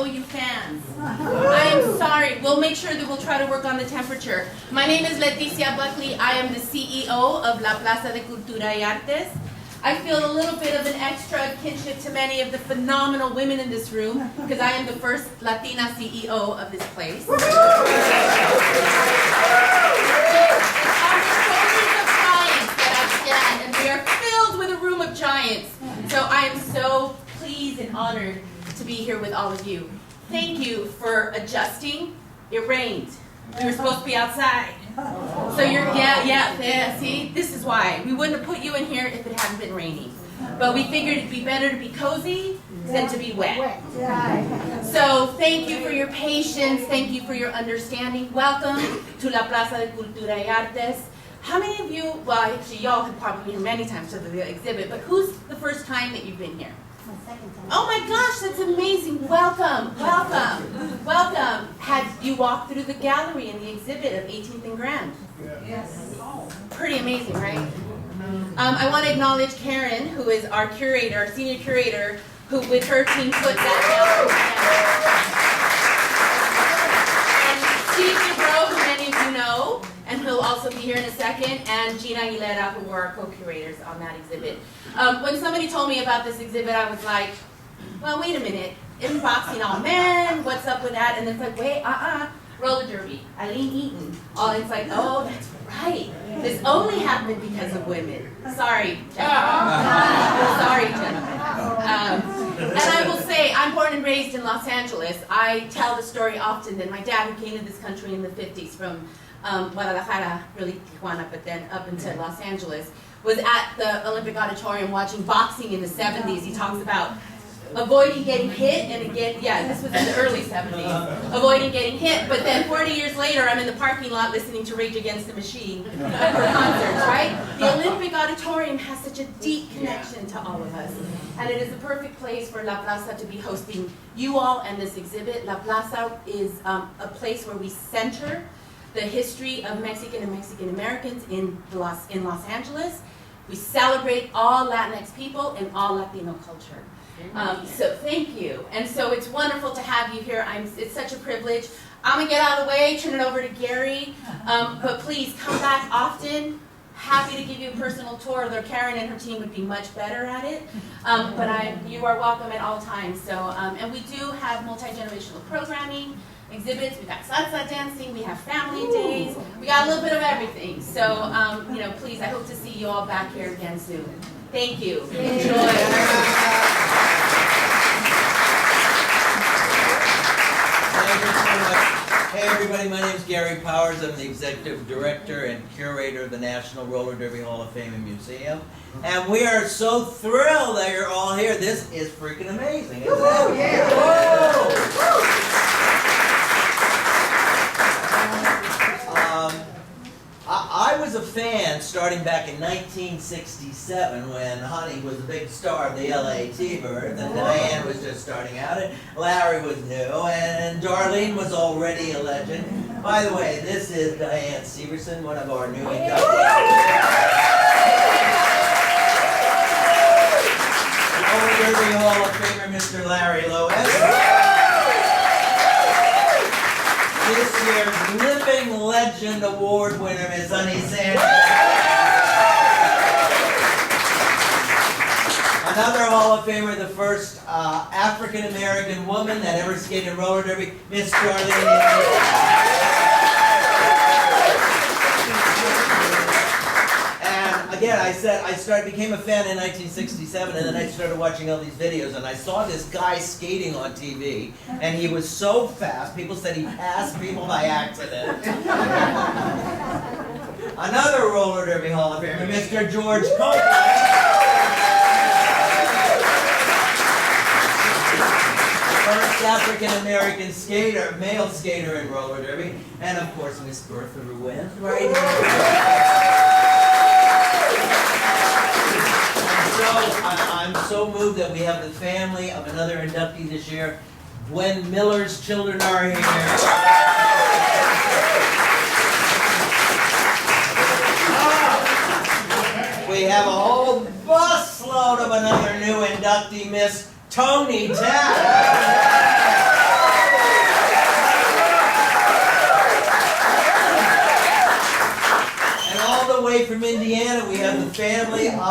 OU fans. I am sorry. We'll make sure that we'll try to work on the temperature. My name is Leticia Buckley. I am the CEO of La Plaza de Cultura y Artes. I feel a little bit of an extra kinship to many of the phenomenal women in this room because I am the first Latina CEO of this place. And we are filled with a room of giants. So I am so pleased and honored to be here with all of you. Thank you for adjusting. It rained. We were supposed to be outside. So see, this is why. We wouldn't have put you in here if it hadn't been raining. But we figured it'd be better to be cozy than to be wet. So thank you for your patience. Thank you for your understanding. Welcome to La Plaza de Cultura y Artes. How many of you, well, actually y'all have probably been here many times to the exhibit, but who's the first time that you've been here? My second time. Oh my gosh, that's amazing. Welcome, welcome, welcome. Had you walked through the gallery in the exhibit of 18th and Grand? Yes. Pretty amazing, right? I want to acknowledge Karen, who is our curator, our senior curator, who with her team put that gallery together. And Steve DeBro, who many of you know, and he'll also be here in a second, and Gina Aguilera, who were our co-curators on that exhibit. When somebody told me about this exhibit, I was like, well, wait a minute, inboxing all men, what's up with that? And it's like, wait, roller derby, Eileen Eaton. It's like, oh, that's right. This only happened because of women. Sorry, gentlemen. Sorry, gentlemen. And I will say, I'm born and raised in Los Angeles. I tell the story often that my dad, who came to this country in the 50s from Guadalajara, really Tijuana, but then up into Los Angeles, was at the Olympic Auditorium watching boxing in the 70s. He talks about avoiding getting hit, and again, this was in the early 70s, avoiding getting hit, but then 40 years later, I'm in the parking lot listening to Rage Against the Machine for concerts, right? The Olympic Auditorium has such a deep connection to all of us, and it is the perfect place for La Plaza to be hosting you all and this exhibit. La Plaza is a place where we center the history of Mexican and Mexican Americans in Los Angeles. We celebrate all Latinx people and all Latino culture. So thank you. And so it's wonderful to have you here. It's such a privilege. I'm going to get out of the way, turn it over to Gary. But please come back often. Happy to give you a personal tour, though Karen and her team would be much better at it. But you are welcome at all times. So, and we do have multi-generational programming, exhibits. We've got salsa dancing. We have family days. We got a little bit of everything. So, please, I hope to see you all back here again soon. Thank you. Enjoy. Thank you so much. Hey everybody, my name is Gary Powers. I'm the Executive Director and Curator of the National Roller Derby Hall of Fame and Museum. And we are so thrilled that you're all here. This is freaking amazing, isn't it? Yeah. Whoa! I was a fan starting back in 1967 when Honey was a big star of the LA T-Birds, and Diane was just starting out, and Larry was new, and Darlene was already a legend. By the way, this is Diane Severson, one of our new inductees. Roller Derby Hall of Famer, Mr. Larry Lois. This year's Living Legend Award winner, Miss Honey Sanders. Another Hall of Famer, the first African-American woman that ever skated roller derby, Miss Darlene. And again, I became a fan in 1967, and then I started watching all these videos, and I saw this guy skating on TV, and he was so fast, people said he passed people by accident. Another roller derby Hall of Famer, Mr. George Copeland. First African-American skater, male skater in roller derby, and of course Miss Bertha Ruiz, right here. I'm so moved that we have the family of another inductee this year. Gwen Miller's children are here. We have a whole busload of another new inductee, Miss Tony Tapp.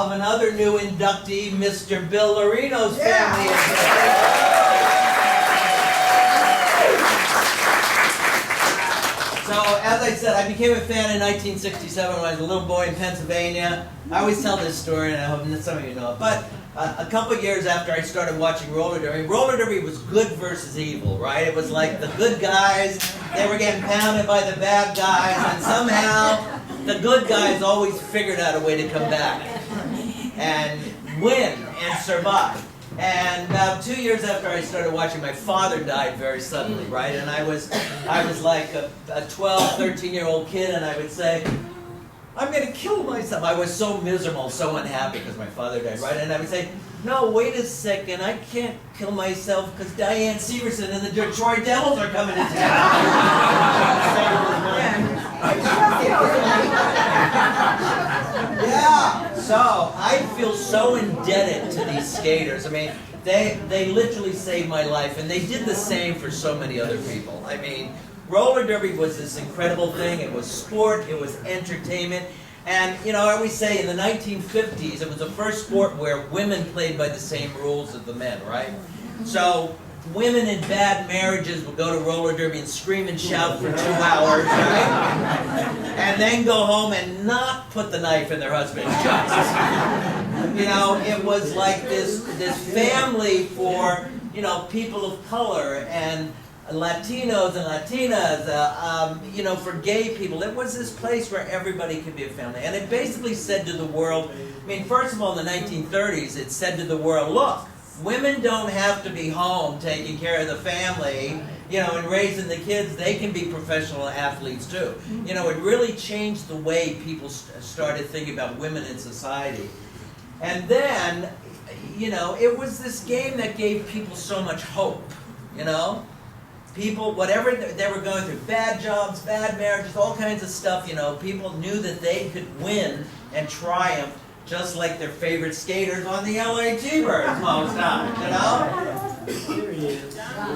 of another new inductee, Mr. Bill Lorino's family. So, as I said, I became a fan in 1967 when I was a little boy in Pennsylvania. I always tell this story, and I hope some of you know it. But a couple of years after I started watching roller derby was good versus evil, right? It was like the good guys, they were getting pounded by the bad guys, and somehow the good guys always figured out a way to come back and win and survive. And about 2 years after I started watching, my father died very suddenly, right? And I was like a 12, 13-year-old kid, and I would say, I'm going to kill myself. I was so miserable, so unhappy because my father died, right? And I would say, no, wait a second, I can't kill myself because Diane Severson and the Detroit Devils are coming to town. Yeah, so I feel so indebted to these skaters. I mean, they literally saved my life, and they did the same for so many other people. I mean, roller derby was this incredible thing. It was sport, it was entertainment, and you know, I always say in the 1950s, it was the first sport where women played by the same rules as the men, right? So women in bad marriages would go to roller derby and scream and shout for 2 hours, right? And then go home and not put the knife in their husband's chest. You know, it was like this family for, you know, people of color and Latinos and Latinas, you know, for gay people. It was this place where everybody could be a family. And it basically said to the world, I mean, first of all, in the 1930s, it said to the world, look, women don't have to be home taking care of the family, you know, and raising the kids. They can be professional athletes too. You know, it really changed the way people started thinking about women in society. And then, you know, it was this game that gave people so much hope, you know? People, whatever they were going through, bad jobs, bad marriages, all kinds of stuff, you know, people knew that they could win and triumph just like their favorite skaters on the LA T-Birds most times, you know?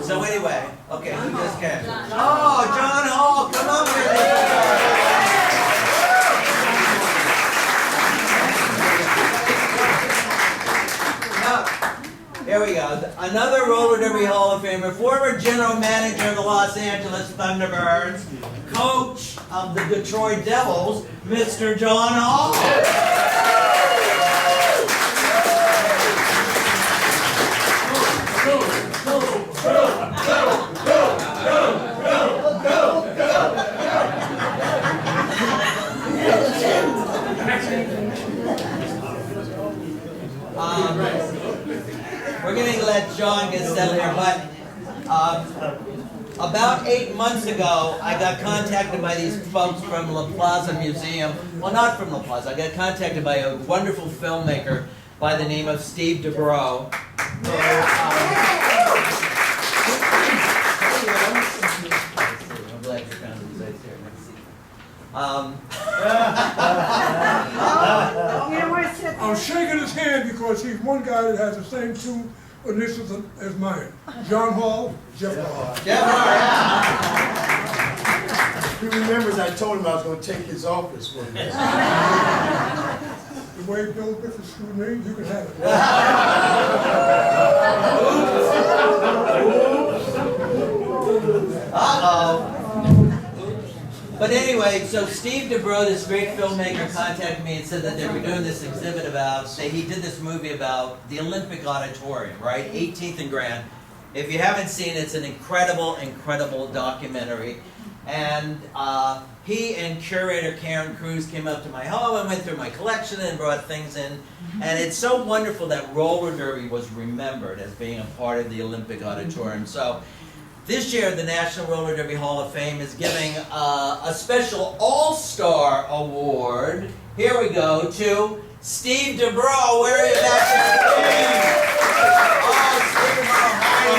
So anyway, okay, who just came? Oh, John Hall, come up here. Here we go. Another roller derby Hall of Famer, former general manager of the Los Angeles Thunderbirds, coach of the Detroit Devils, Mr. John Hall. We're going to let John get settled here, but about 8 months ago, I got contacted by these folks from La Plaza Museum. Well, not from La Plaza. I got contacted by a wonderful filmmaker by the name of Steve Dubrow. I'm glad you found these guys here. I'm shaking his hand because he's one guy that has the same two initials as mine. John Hall, Jeff Hall. Jeff He remembers I told him I was going to take his office one day. The way Bill Griffith screwed me, you can have it. Uh-oh. But anyway, so Steve Dubrow, this great filmmaker, contacted me and said that they were doing this exhibit about, he did this movie about the Olympic Auditorium, right? 18th and Grand. If you haven't seen it, it's an incredible, incredible documentary. And he and curator Karen Cruz came up to my home and went through my collection and brought things in. And it's so wonderful that roller derby was remembered as being a part of the Olympic Auditorium. So this year, the National Roller Derby Hall of Fame is giving a special All-Star Award. Here we go to Steve Dubrow. Where are you back in the game? Oh, Steve Dubrow, hi.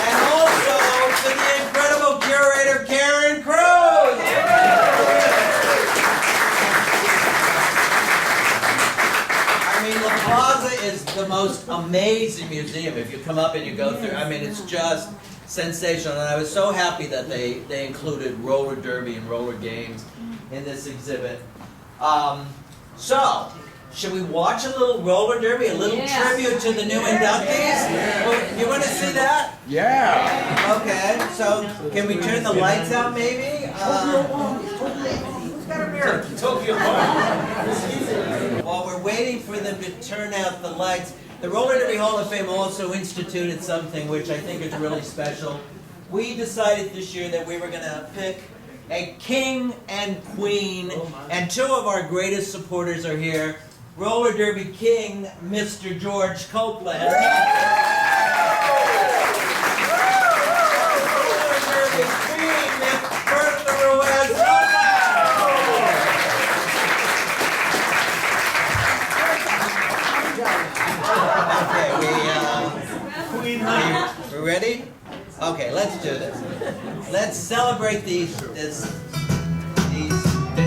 And also to the incredible curator, Karen Cruz. I mean, La Plaza is the most amazing museum. If you come up and you go through, I mean, it's just sensational. And I was so happy that they included roller derby and roller games in this exhibit. So, should we watch a little roller derby, a little tribute to the new inductees? You want to see that? Yeah. Okay, so can we turn the lights out maybe? While we're waiting for them to turn out the lights, the Roller Derby Hall of Fame also instituted something which I think is really special. We decided this year that we were going to pick a king and queen, and two of our greatest supporters are here. Roller Derby King, Mr. George Copeland. Roller Derby Queen, Miss Bertha Ruiz. We ready? Okay, let's do this. Let's celebrate these. The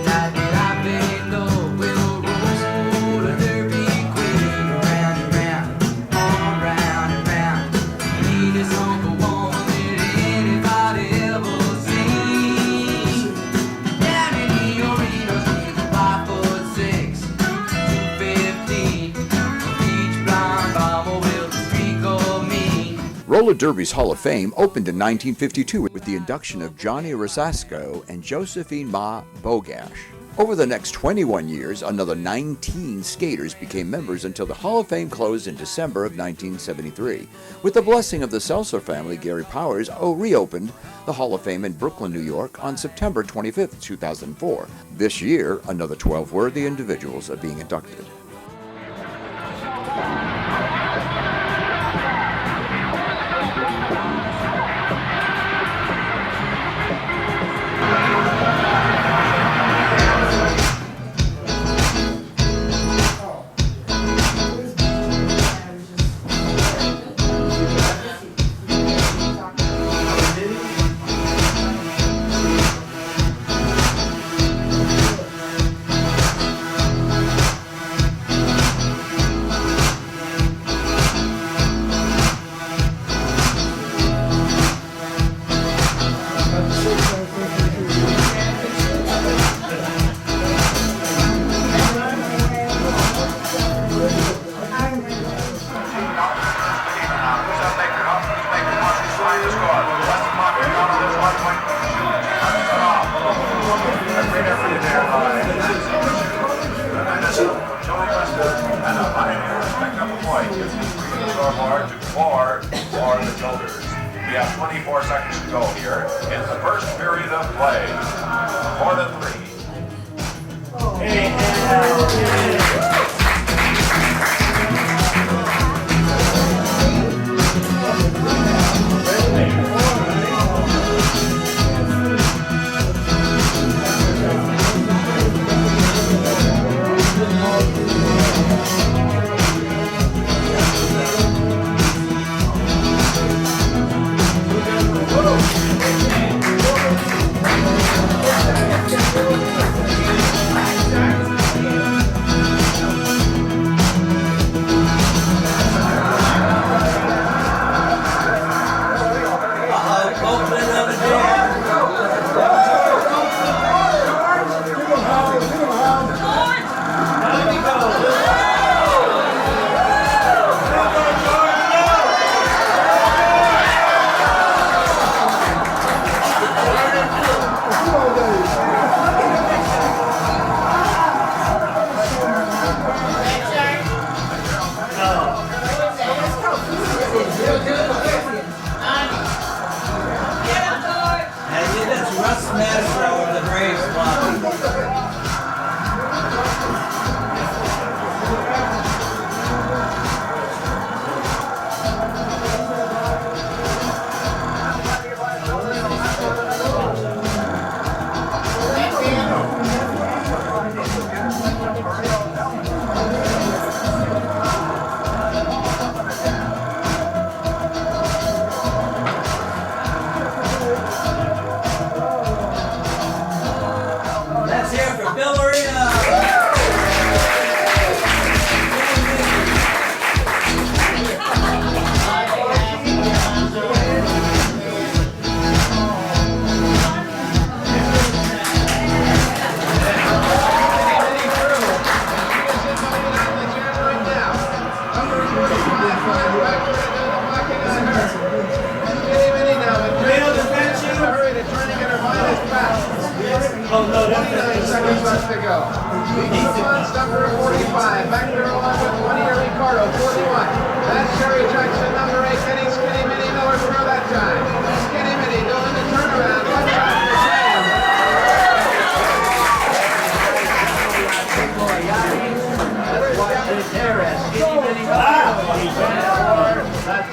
night that I made the willow rose, roller derby queen, round and round, all round and round. Neatest Uncle Woman that anybody ever seen. Down in the arena, she's 5'6", 215. Each blind bomber with a streak of mean. Roller Derby's Hall of Fame opened in 1952 with the induction of Johnny Rosasco and Josephine Ma Bogash. Over the next 21 years, another 19 skaters became members until the Hall of Fame closed in December of 1973. With the blessing of the Seltzer family, Gary Powers reopened the Hall of Fame in Brooklyn, New York on September 25, 2004. This year, another 12 worthy individuals are being inducted. For the Jokers. We have 24 seconds to go here in the first period of play. More than three.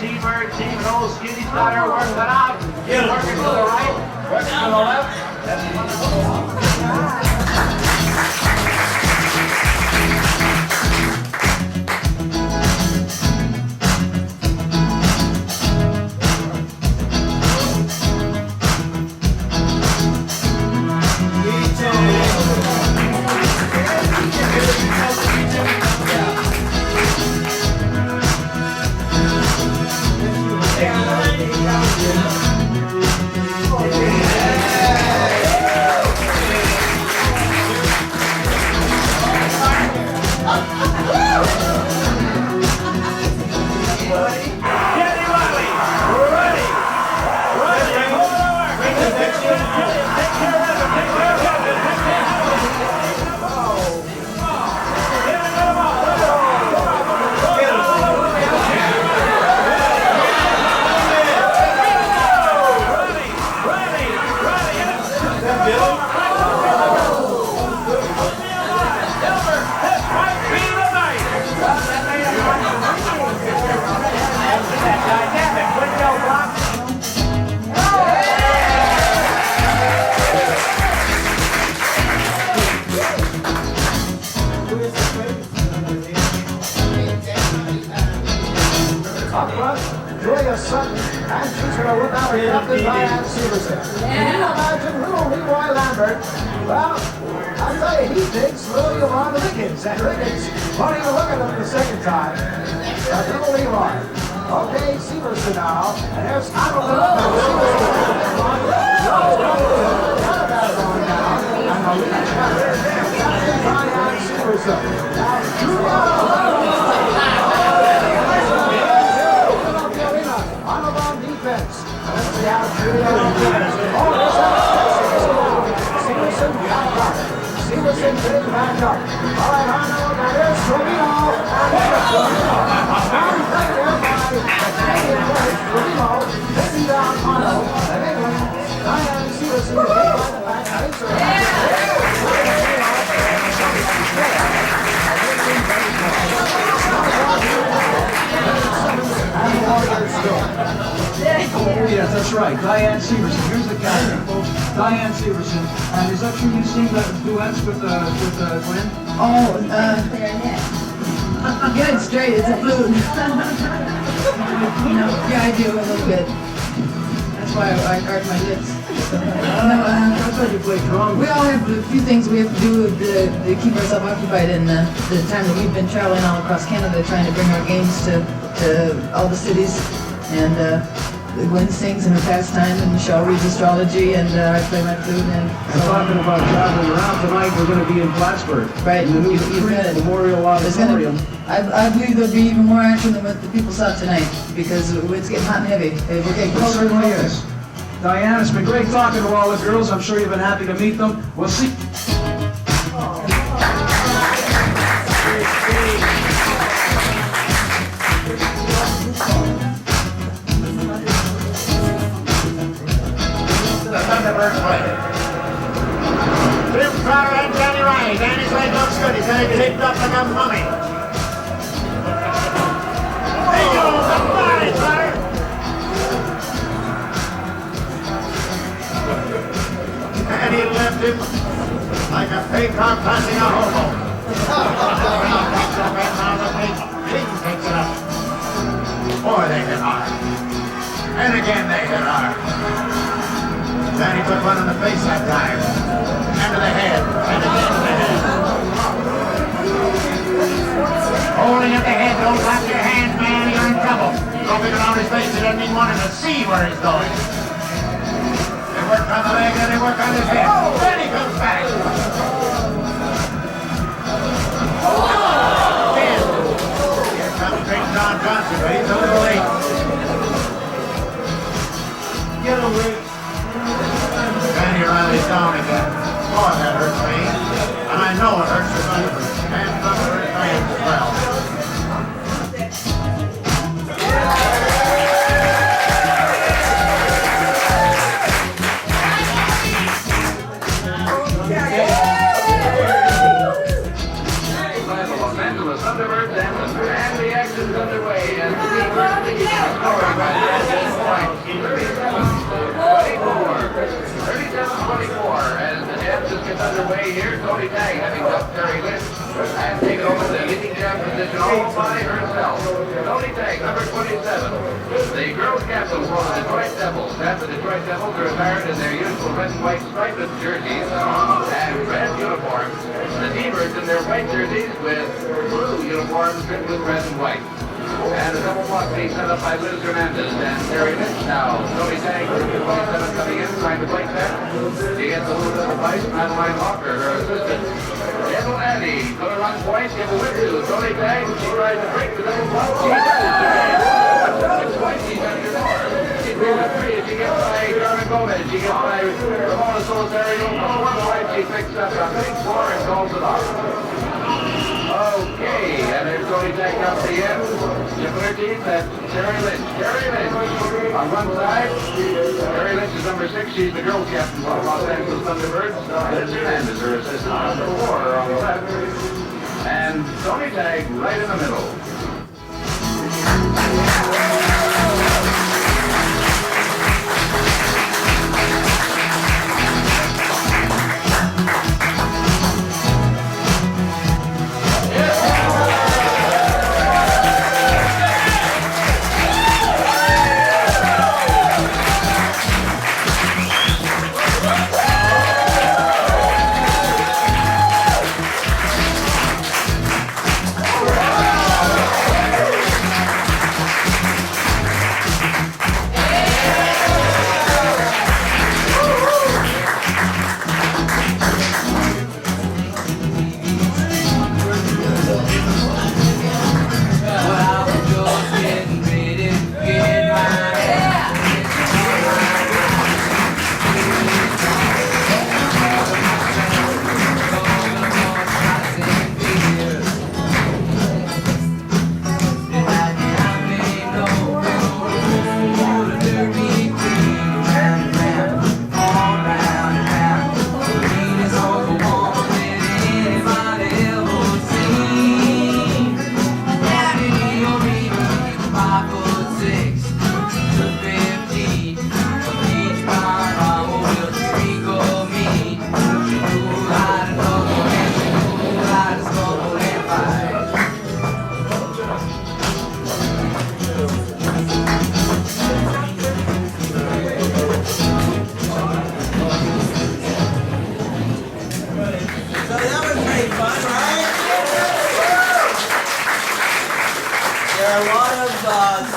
T-Bird team, and old Skinny's got her working out. Working to the right, working to the left. That's wonderful. Up front, Julia Sutton, and she's going to whip out her captain, Diane Severson. Can you imagine little Leroy Lambert? Well, I'll tell you, he thinks little Yolanda Rickens, and Rickens won't even look at him the second time. But little Leroy. Okay, Severson now, and there's Hamilton up there. Severson going down, and the lead captain, Diane Severson. Now, Julia. Defense. Let's see how Julia defends. Oh, there's Severson back up. Severson getting back up. All right, Arnold, now there's Trevino. And there's Trevino. Now he's right there by the Canadian coach, Trevino, taking down Arnold. And England, Diane Severson is hit by the back. Takes her and the Warriors still. Oh, yes, that's right. Diane Severson. Here's the captain, folks. Diane Severson. And is that true you sing duets with Glenn? Oh, good, straight, it's a flute. No, yeah, I do a little bit. That's why I guard my lips. I thought you played drum. We all have a few things we have to do to keep ourselves occupied in the time that we've been traveling all across Canada trying to bring our games to all the cities. And Gwen sings in her pastime, and Michelle reads astrology, and I play my flute. And We're talking about traveling around tonight. We're going to be in Plattsburgh. Right, In the new you've read it. Memorial Auditorium. I believe there'll be even more action than what the people saw tonight, because it's getting hot and heavy. We're getting It colder and certainly colder. is. Diane, it's been great talking to all the girls. I'm sure you've been happy to meet them. We'll see. The Thunderbirds play. Jim Crowder and Johnny Riley. Danny's leg looks good. He's got it taped up like a mummy. There you go. Somebody, Crowder. And he left him like a peacock passing a hobo. King takes it up. Boy, they hit hard. And again they hit hard. Then he took one in the face that time. And to the head. And again to the head. Holding at the head, don't clap your hands, man, you're in trouble. Rubbing around his face, he doesn't even want him to see where he's going. They work on the leg and they work on his head. Then he comes back. Again. Here comes Big John Johnson, but he's a little late. Get away. Danny Riley's down again. Boy, that hurts me. And I know it hurts the Thunderbirds. And Thunderbird fans as well. Los Angeles Thunderbirds and the action's underway. And the underway here. Tony Tang having dumped Terry Lynch and taken over the leading jump position all by herself. Tony Tang, number 27. The girls' captain for the Detroit Devils. And the Detroit Devils are attired in their usual red and white striped jerseys and red uniforms. The T-Birds in their white jerseys with blue uniforms trimmed with red and white. And a double block being set up by Liz Hernandez and Terry Lynch now. Tony Tang, 27 coming in, trying to break that. She gets a little bit of advice from Adeline Hawker, her assistant. Gentle Annie, good run point, give a whip to Tony Tang. She tries to break the double block. She does it. It's twice she's under the door. She throws a three and she gets by Carmen Gomez. She gets by Ramona Solitario. One point she picks up a big score and calls it off. Okay, and there's Tony Tang up the end. Triple her teeth, that's Terry Lynch. Terry Lynch on one side. Terry Lynch is number 6. She's the girls' captain for the Los Angeles Thunderbirds. Liz Hernandez, her assistant, number 4 on the left. And Tony Tang right in the middle.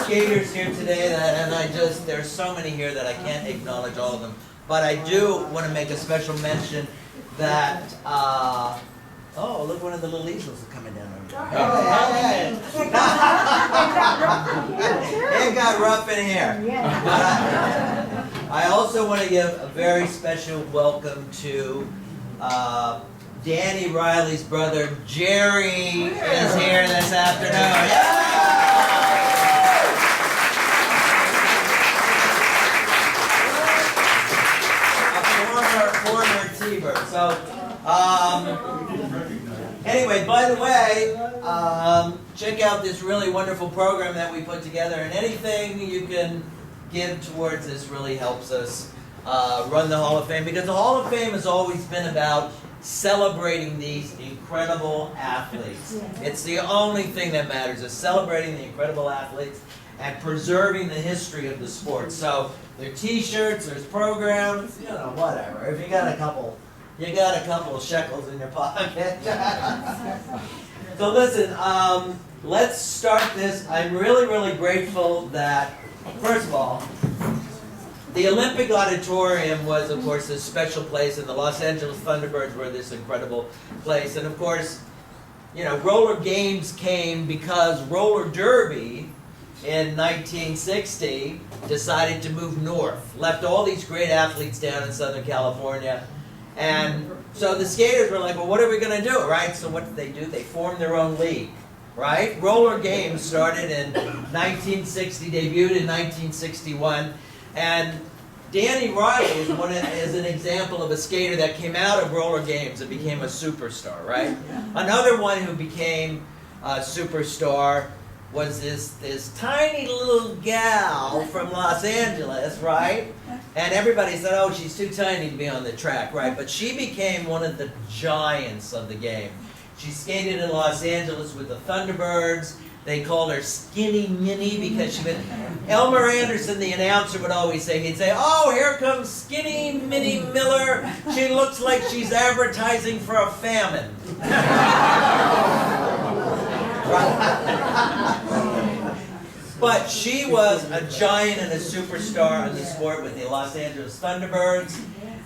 Skaters here today, there's so many here that I can't acknowledge all of them. But I do want to make a special mention that, oh, look, one of the little easels are coming down over there. Hey. It got rough in here. I also want to give a very special welcome to Danny Riley's brother, Jerry, is here this afternoon. Yeah! Former T-Bird. So, anyway, by the way, check out this really wonderful program that we put together, and anything you can give towards this really helps us run the Hall of Fame, because the Hall of Fame has always been about celebrating these incredible athletes. It's the only thing that matters, is celebrating the incredible athletes and preserving the history of the sport. So there are T-shirts, there's programs, you know, whatever. If you got a couple of shekels in your pocket. So listen, let's start this. I'm really, really grateful that, first of all, the Olympic Auditorium was, of course, a special place, and the Los Angeles Thunderbirds were this incredible place. And of course, you know, roller games came because roller derby in 1960 decided to move north, left all these great athletes down in Southern California. And so the skaters were like, well, what are we going to do, right? So what did they do? They formed their own league, right? Roller games started in 1960, debuted in 1961. And Danny Riley is an example of a skater that came out of roller games and became a superstar, right? Another one who became a superstar was this tiny little gal from Los Angeles, right? And everybody said, oh, she's too tiny to be on the track, right? But she became one of the giants of the game. She skated in Los Angeles with the Thunderbirds. They called her Skinny Minnie because she would, Elmer Anderson, the announcer, would always say, he'd say, oh, here comes Skinny Minnie Miller. She looks like she's advertising for a famine. But she was a giant and a superstar in the sport with the Los Angeles Thunderbirds.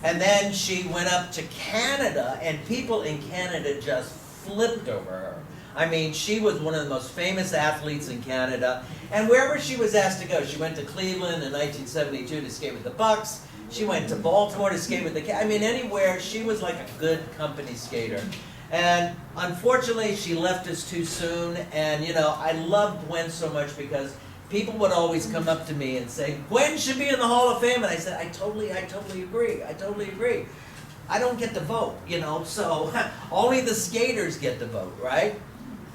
And then she went up to Canada, and people in Canada just flipped over her. I mean, she was one of the most famous athletes in Canada. And wherever she was asked to go, she went to Cleveland in 1972 to skate with the Bucks. She went to Baltimore to skate with the Cavs. I mean, anywhere, she was like a good company skater. And unfortunately, she left us too soon. And, you know, I loved Gwen so much because people would always come up to me and say, Gwen should be in the Hall of Fame. And I said, I totally agree. I totally agree. I don't get to vote, you know, so only the skaters get to vote, right?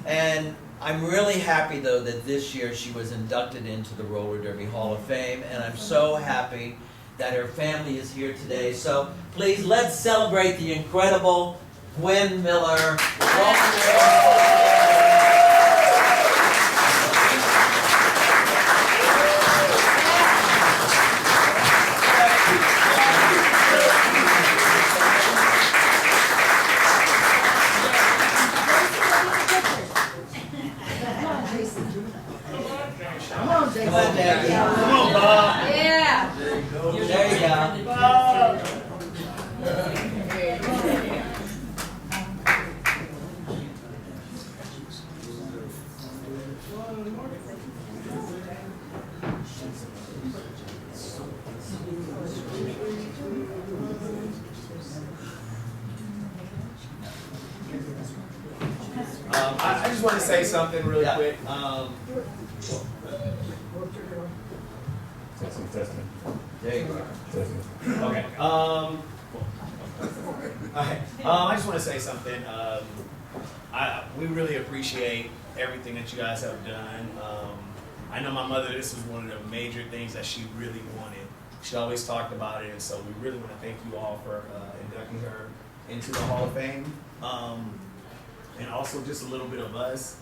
And I'm really happy, though, that this year she was inducted into the Roller Derby Hall of Fame. And I'm so happy that her family is here today. So please, let's celebrate the incredible Gwen Miller. Come on, Jason. Come on, Jackie. Come on, Bob. Yeah. There you go. Bob. I just want to say something really Yeah. quick. There you go. Okay. I just want to say something. We really appreciate everything that you guys have done. I know my mother, this was one of the major things that she really wanted. She always talked about it, and so we really want to thank you all for inducting her into the Hall of Fame. And also just a little bit of us.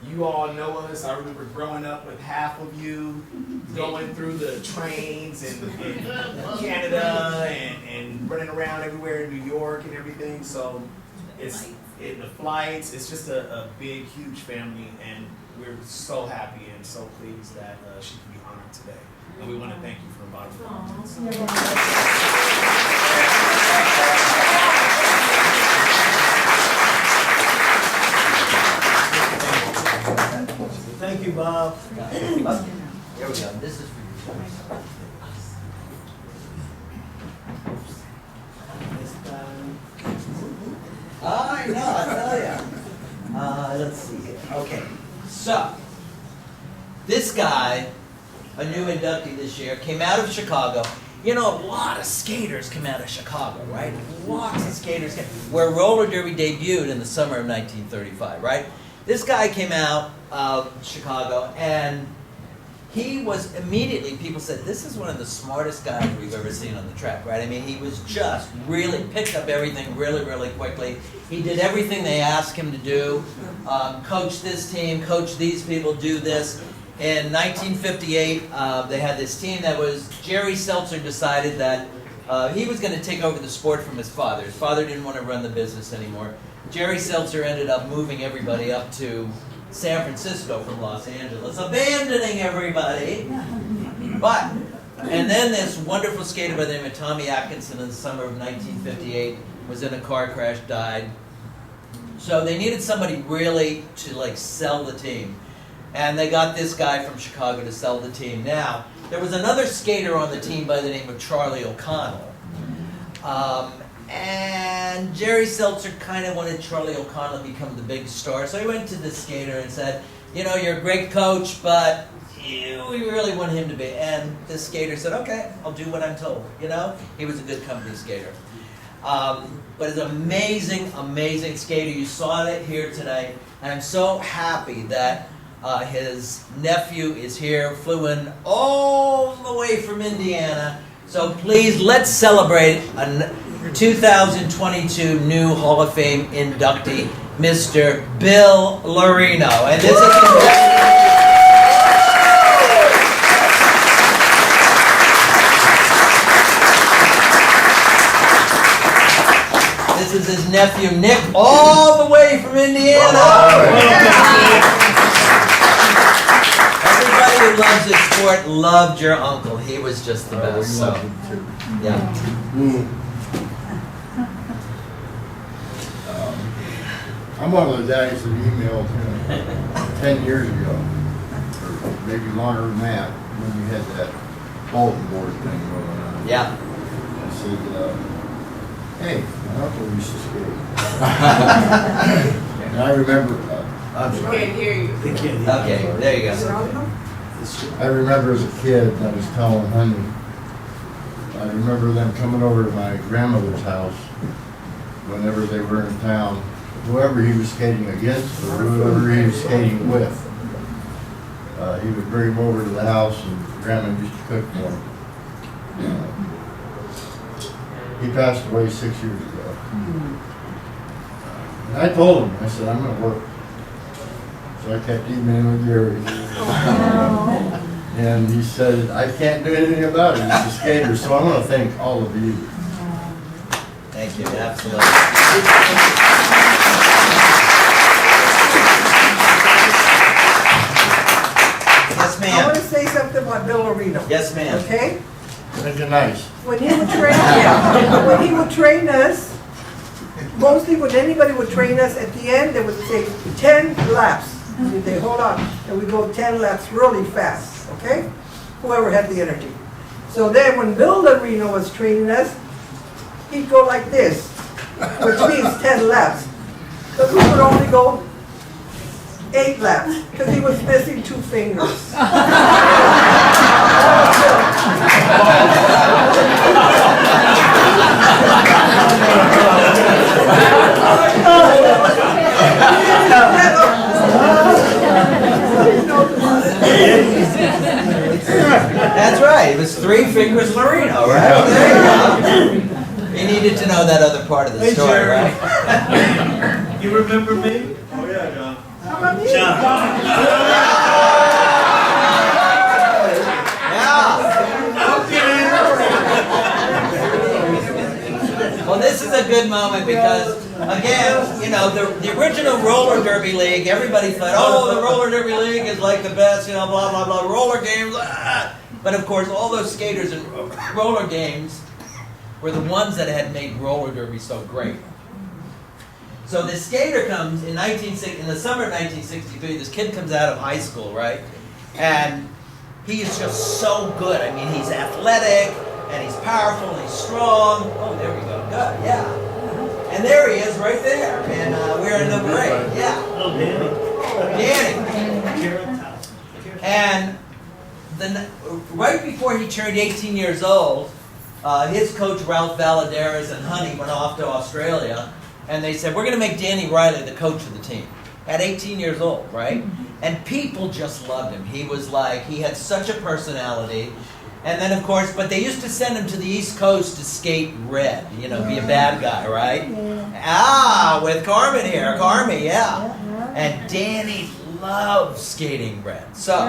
You all know us. I remember growing up with half of you, going through the trains in Canada and running around everywhere in New York and everything. So it's the flights. It's just a big, huge family, and we're so happy and so pleased that she can be honored today. And we want to thank you from the bottom of our hearts. Thank you, Bob. Here we go. This is for you. I know, I tell ya. Let's see here. Okay, so this guy, a new inductee this year, came out of Chicago. You know, a lot of skaters come out of Chicago, right? Lots of skaters came, where roller derby debuted in the summer of 1935, right? This guy came out of Chicago, and he was immediately, people said, this is one of the smartest guys we've ever seen on the track, right? I mean, he was just really, picked up everything really, really quickly. He did everything they asked him to do. Coach this team, coach these people, do this. In 1958, they had this team that was, Jerry Seltzer decided that he was going to take over the sport from his father. His father didn't want to run the business anymore. Jerry Seltzer ended up moving everybody up to San Francisco from Los Angeles, abandoning everybody. But, and then this wonderful skater by the name of Tommy Atkinson in the summer of 1958 was in a car crash, died. So they needed somebody really to like sell the team. And they got this guy from Chicago to sell the team. Now, there was another skater on the team by the name of Charlie O'Connell. And Jerry Seltzer kind of wanted Charlie O'Connell to become the big star. So he went to the skater and said, you know, you're a great coach, but we really want him to be. And the skater said, okay, I'll do what I'm told. You know, he was a good company skater. But he's an amazing, amazing skater. You saw it here today. And I'm so happy that his nephew is here, flew in all the way from Indiana So please, let's celebrate a 2022 new Hall of Fame inductee, Mr. Bill Lorino. And this is his nephew Nick, all the way from Indiana. Everybody who loves this sport loved your uncle. He was just the best. So, yeah. I'm one of those guys that emailed him 10 years ago, or maybe longer than that, when you had that bulletin board thing going on. Yeah. I said, hey, my uncle used to skate. And I remember, I'm sorry. Can't hear you. Okay, there you go. I remember as a kid, I was telling Honey, I remember them coming over to my grandmother's house whenever they were in town, whoever he was skating against or whoever he was skating with. He would bring him over to the house and Grandma used to cook for him. He passed away 6 years ago. And I told him, I said, I'm going to work. So I kept emailing with Gary. And he said, I can't do anything about it. He's a skater. So I want to thank all of you. Thank you, absolutely. Yes, I want to say something about Bill Lorino. Yes, ma'am. Okay? You're nice. When he would train, when he would train us, mostly when anybody would train us, at the end they would say 10 laps. And they hold on, and we go 10 laps really fast. Okay? Whoever had the energy. So then when Bill Lorino was training us, he'd go like this, which means 10 laps. But we would only go 8 laps, because he was missing 2 fingers. That's right. It was 3 fingers Lorino, right? There you go. You needed to know that other part of the story, Jerry. right? You remember me? Oh yeah, John. How about you? Well, this is a good moment because, again, you know, the original roller derby league, everybody thought, oh, the roller derby league is like the best, you know, blah, blah, blah, roller games. But of course, all those skaters in roller games were the ones that had made roller derby so great. So this skater comes in the summer of 1963. This kid comes out of high school, right? And he is just so good. I mean, he's athletic and he's powerful and he's strong. Oh, there we go. Good, yeah. And there he is, right there. And we're in number 8. Yeah. Oh, Danny. And then, right before he turned 18 years old, his coach Ralph Valadares and Honey went off to Australia. And they said, we're going to make Danny Riley the coach of the team. At 18 years old, right? And people just loved him. He was like, he had such a personality. And then, of course, but they used to send him to the East Coast to skate red, you know, be a bad guy, right? Ah, with Carmen here. Carmen, yeah. And Danny loved skating red. So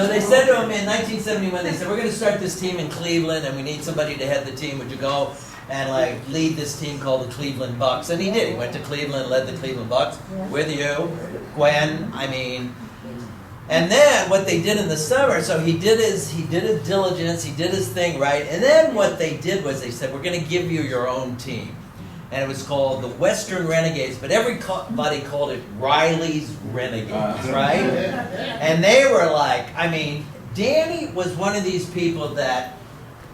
they said to him in 1971, they said, we're going to start this team in Cleveland, and we need somebody to head the team. Would you go and like lead this team called the Cleveland Bucks? And he did. He went to Cleveland, led the Cleveland Bucks with you, Gwen. I mean, and then what they did in the summer, so he did his diligence, he did his thing, right? And then what they did was they said, we're going to give you your own team. And it was called the Western Renegades, but everybody called it Riley's Renegades, right? And they were like, I mean, Danny was one of these people that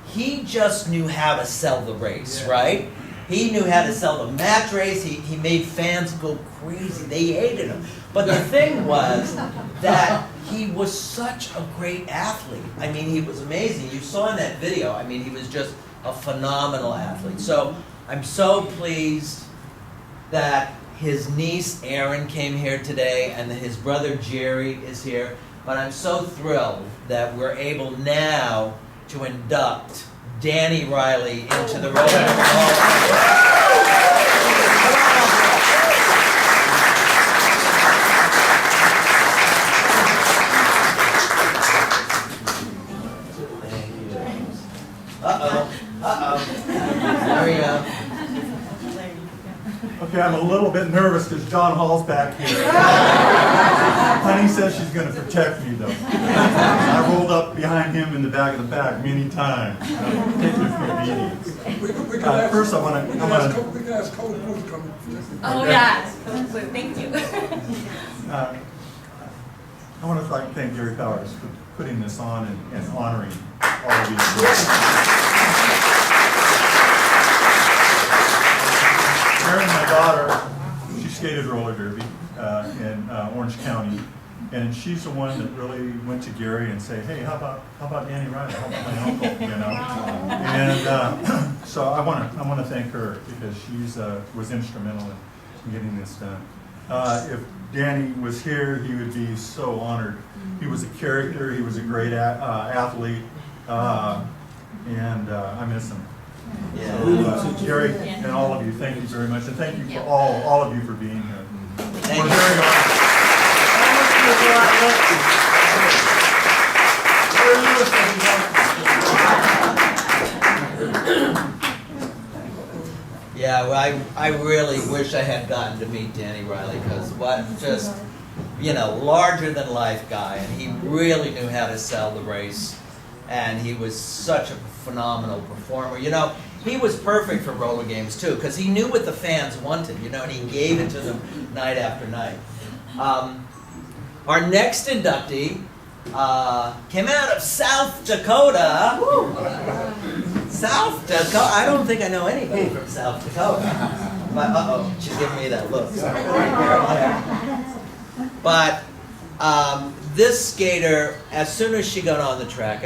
he just knew how to sell the race, right? He knew how to sell the match race. He made fans go crazy. They hated him. But the thing was that he was such a great athlete. I mean, he was amazing. You saw in that video, I mean, he was just a phenomenal athlete. So I'm so pleased that his niece Erin came here today and that his brother Jerry is here. But I'm so thrilled that we're able now to induct Danny Riley into the Roller Derby Hall of Fame. There we go. Okay, I'm a little bit nervous because John Hall's back here. Honey says she's going to protect me, though. I rolled up behind him in the back of the pack many times. Taking a few beatings. First, I want to. We can ask Cole to come. Oh, yeah. Thank you. I want to thank Gary Powers for putting this on and honoring all of you. Erin, my daughter, she skated roller derby in Orange County, and she's the one that really went to Gary and said, "Hey, how about Danny Riley? How about my uncle?" You know. And so I want to thank her because she's was instrumental in getting this done. If Danny was here, he would be so honored. He was a character. He was a great athlete, and I miss him. Yeah. So, Gary and all of you, thank you very much, and thank you for all of you for being here. Thank We're you. very honored. Yeah, well, I really wish I had gotten to meet Danny Riley because what just, larger than life guy, and he really knew how to sell the race, and he was such a phenomenal performer. He was perfect for roller games too because he knew what the fans wanted, and he gave it to them night after night. Our next inductee came out of South Dakota. South Dakota. I don't think I know anybody from South Dakota. But she's giving me that look. Sorry. But this skater, as soon as she got on the track,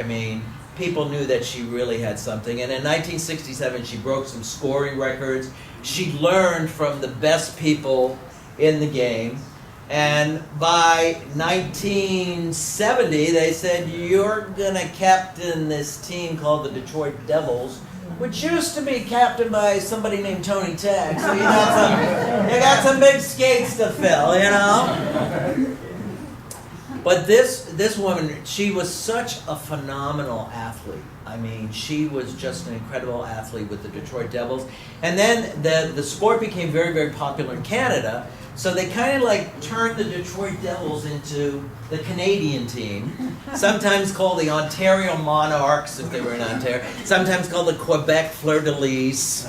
people knew that she really had something. And in 1967, she broke some scoring records. She learned from the best people in the game. And by 1970, they said, "You're going to captain this team called the Detroit Devils," which used to be captained by somebody named Tony Tagg. So you got some big skates to fill, But this woman, she was such a phenomenal athlete. She was just an incredible athlete with the Detroit Devils. And then the sport became very, very popular in Canada. So they kind of turned the Detroit Devils into the Canadian team, sometimes called the Ontario Monarchs if they were in Ontario, sometimes called the Quebec Fleur-de-Lis,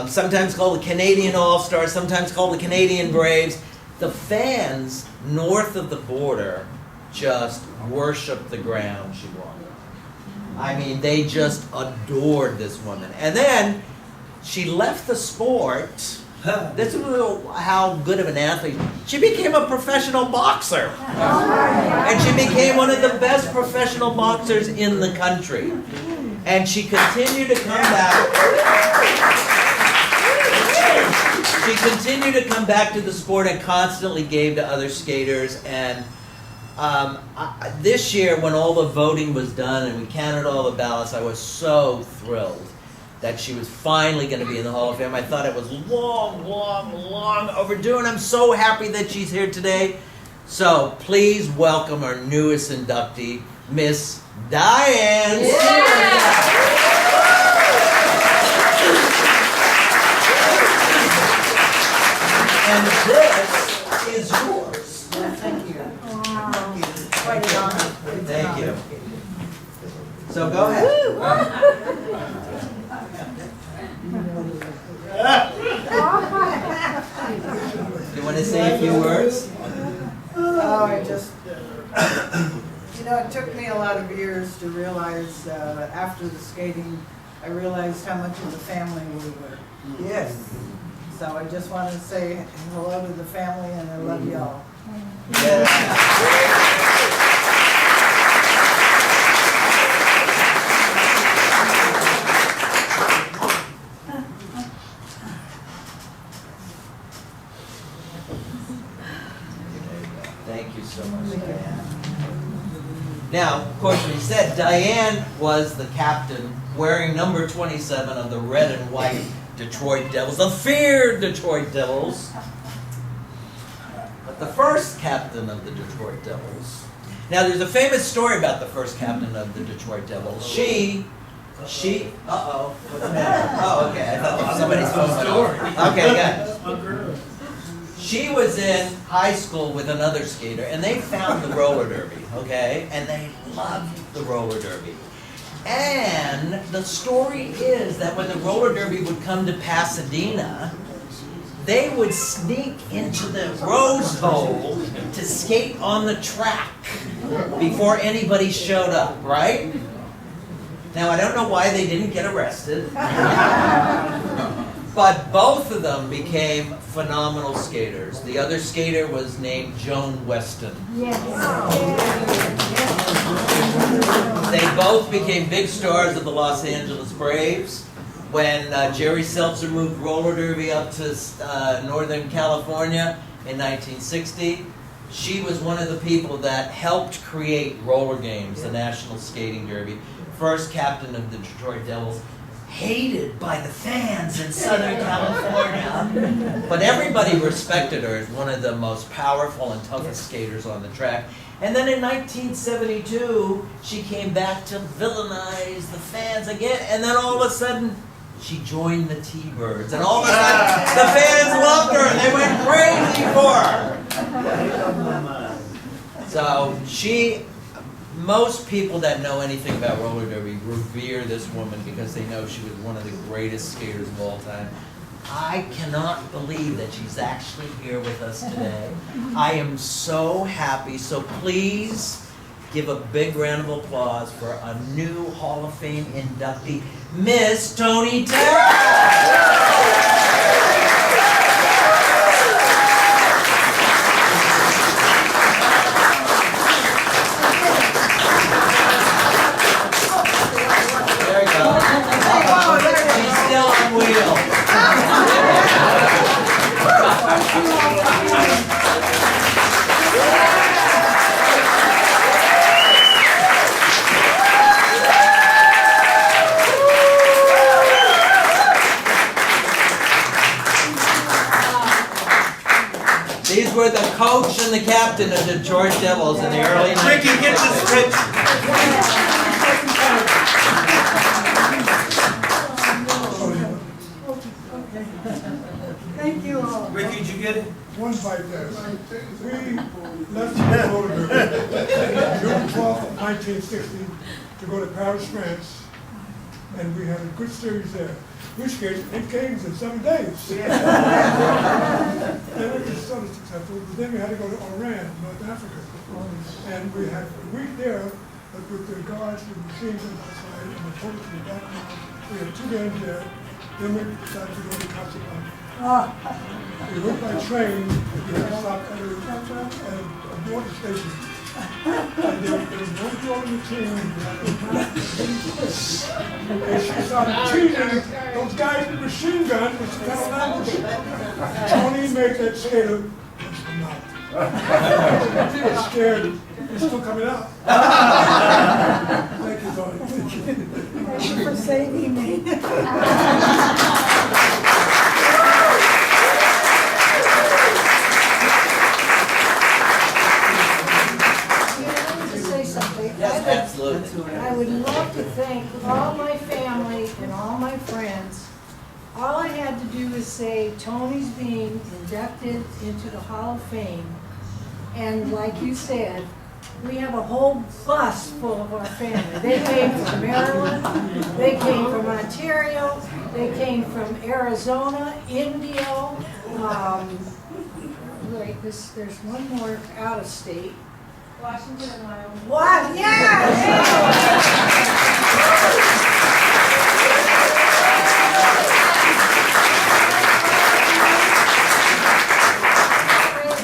sometimes called the Canadian All-Stars, sometimes called the Canadian Braves. The fans north of the border just worshiped the ground she walked. They just adored this woman. And then she left the sport. This is how good of an athlete. She became a professional boxer. And she became one of the best professional boxers in the country. And she continued to come back. She continued to come back to the sport and constantly gave to other skaters. And this year, when all the voting was done and we counted all the ballots, I was so thrilled that she was finally going to be in the Hall of Fame. I thought it was long, long, long overdue, and I'm so happy that she's here today. So please welcome our newest inductee, Miss Diane. And this is yours. Thank you. Quite an honor. Thank you. So go ahead. You want to say a few words? It took me a lot of years to realize, after the skating, I realized how much of a family we were. Yes. So I just want to say hello to the family and I love y'all. Thank you so much, Diane. Now, of course, we said Diane was the captain wearing number 27 of the red and white Detroit Devils, the feared Detroit Devils. But the first captain of the Detroit Devils. Now, there's a famous story about the first captain of the Detroit Devils. Uh-oh, what's the matter? Oh, okay, I thought there was somebody's phone went off. Okay, good. She was in high school with another skater, and they found the roller derby, okay? And they loved the roller derby. And the story is that when the roller derby would come to Pasadena, they would sneak into the Rose Bowl to skate on the track before anybody showed up, right? Now, I don't know why they didn't get arrested, but both of them became phenomenal skaters. The other skater was named Joan Weston. They both became big stars of the Los Angeles Braves. When Jerry Seltzer moved roller derby up to Northern California in 1960, she was one of the people that helped create roller games, the National Skating Derby. First captain of the Detroit Devils, hated by the fans in Southern California. But everybody respected her as one of the most powerful and toughest skaters on the track. And then in 1972, she came back to villainize the fans again, and then all of a sudden, she joined the T-Birds, and all of a sudden, the fans loved her, and they went crazy for her. So most people that know anything about roller derby revere this woman because they know she was one of the greatest skaters of all time. I cannot believe that she's actually here with us today. I am so happy, so please give a big round of applause for a new Hall of Fame inductee, Miss Toni Terrell. These were the coach and the captain of the Detroit Devils in the early 90s. Ricky, get this rich. Thank you all. Ricky, did you get it? One bite there. We left the roller derby June 12th, 1960 to go to Paris, France, and we had a good series there. We skated 8 games in 7 days. And it was sort of successful, but then we had to go to Oran, North Africa. And we had a week there, but with the guards and machine guns outside and the police in the background. We had 2 games there. Then we decided to go to Casablanca. We went by train, and we had to stop at a border station. And there was no girl in the team. And she started teasing those guys with machine guns, which kind of language. Toni made that skater come out. It's scared. It's still coming out. Thank you, Toni. Thank you. Thank you for saving me. Yes, absolutely. I would love to thank all my family and all my friends. All I had to do is say Toni's being inducted into the Hall of Fame. And like you said, we have a whole bus full of our family. They came from Maryland, they came from Ontario, they came from Arizona, India. There's one more out of state. Washington and Wyoming. What? Yes!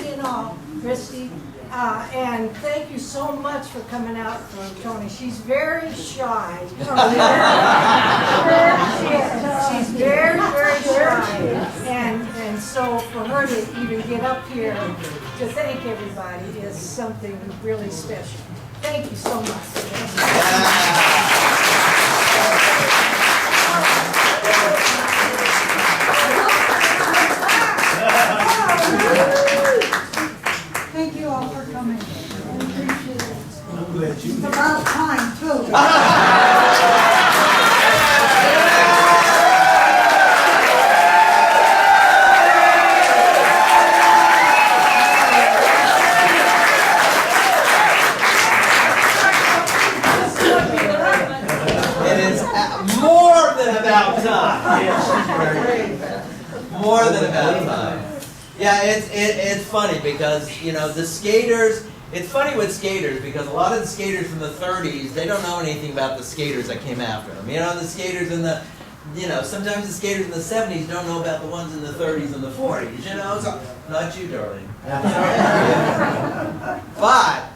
You know, Christy, and thank you so much for coming out for Toni. She's very shy. She's very, very shy. And so for her to even get up here to thank everybody is something really special. Thank you so much. Thank you all for coming. I appreciate it. I'm glad you. It's about time, too. It is more than about time. More than about time. Yeah, it's funny because, you know, the skaters, it's funny with skaters because a lot of the skaters from the 30s, they don't know anything about the skaters that came after them. You know, the skaters in the, you know, sometimes the skaters in the 70s don't know about the ones in the 30s and the 40s, you know? So, not you, darling. But,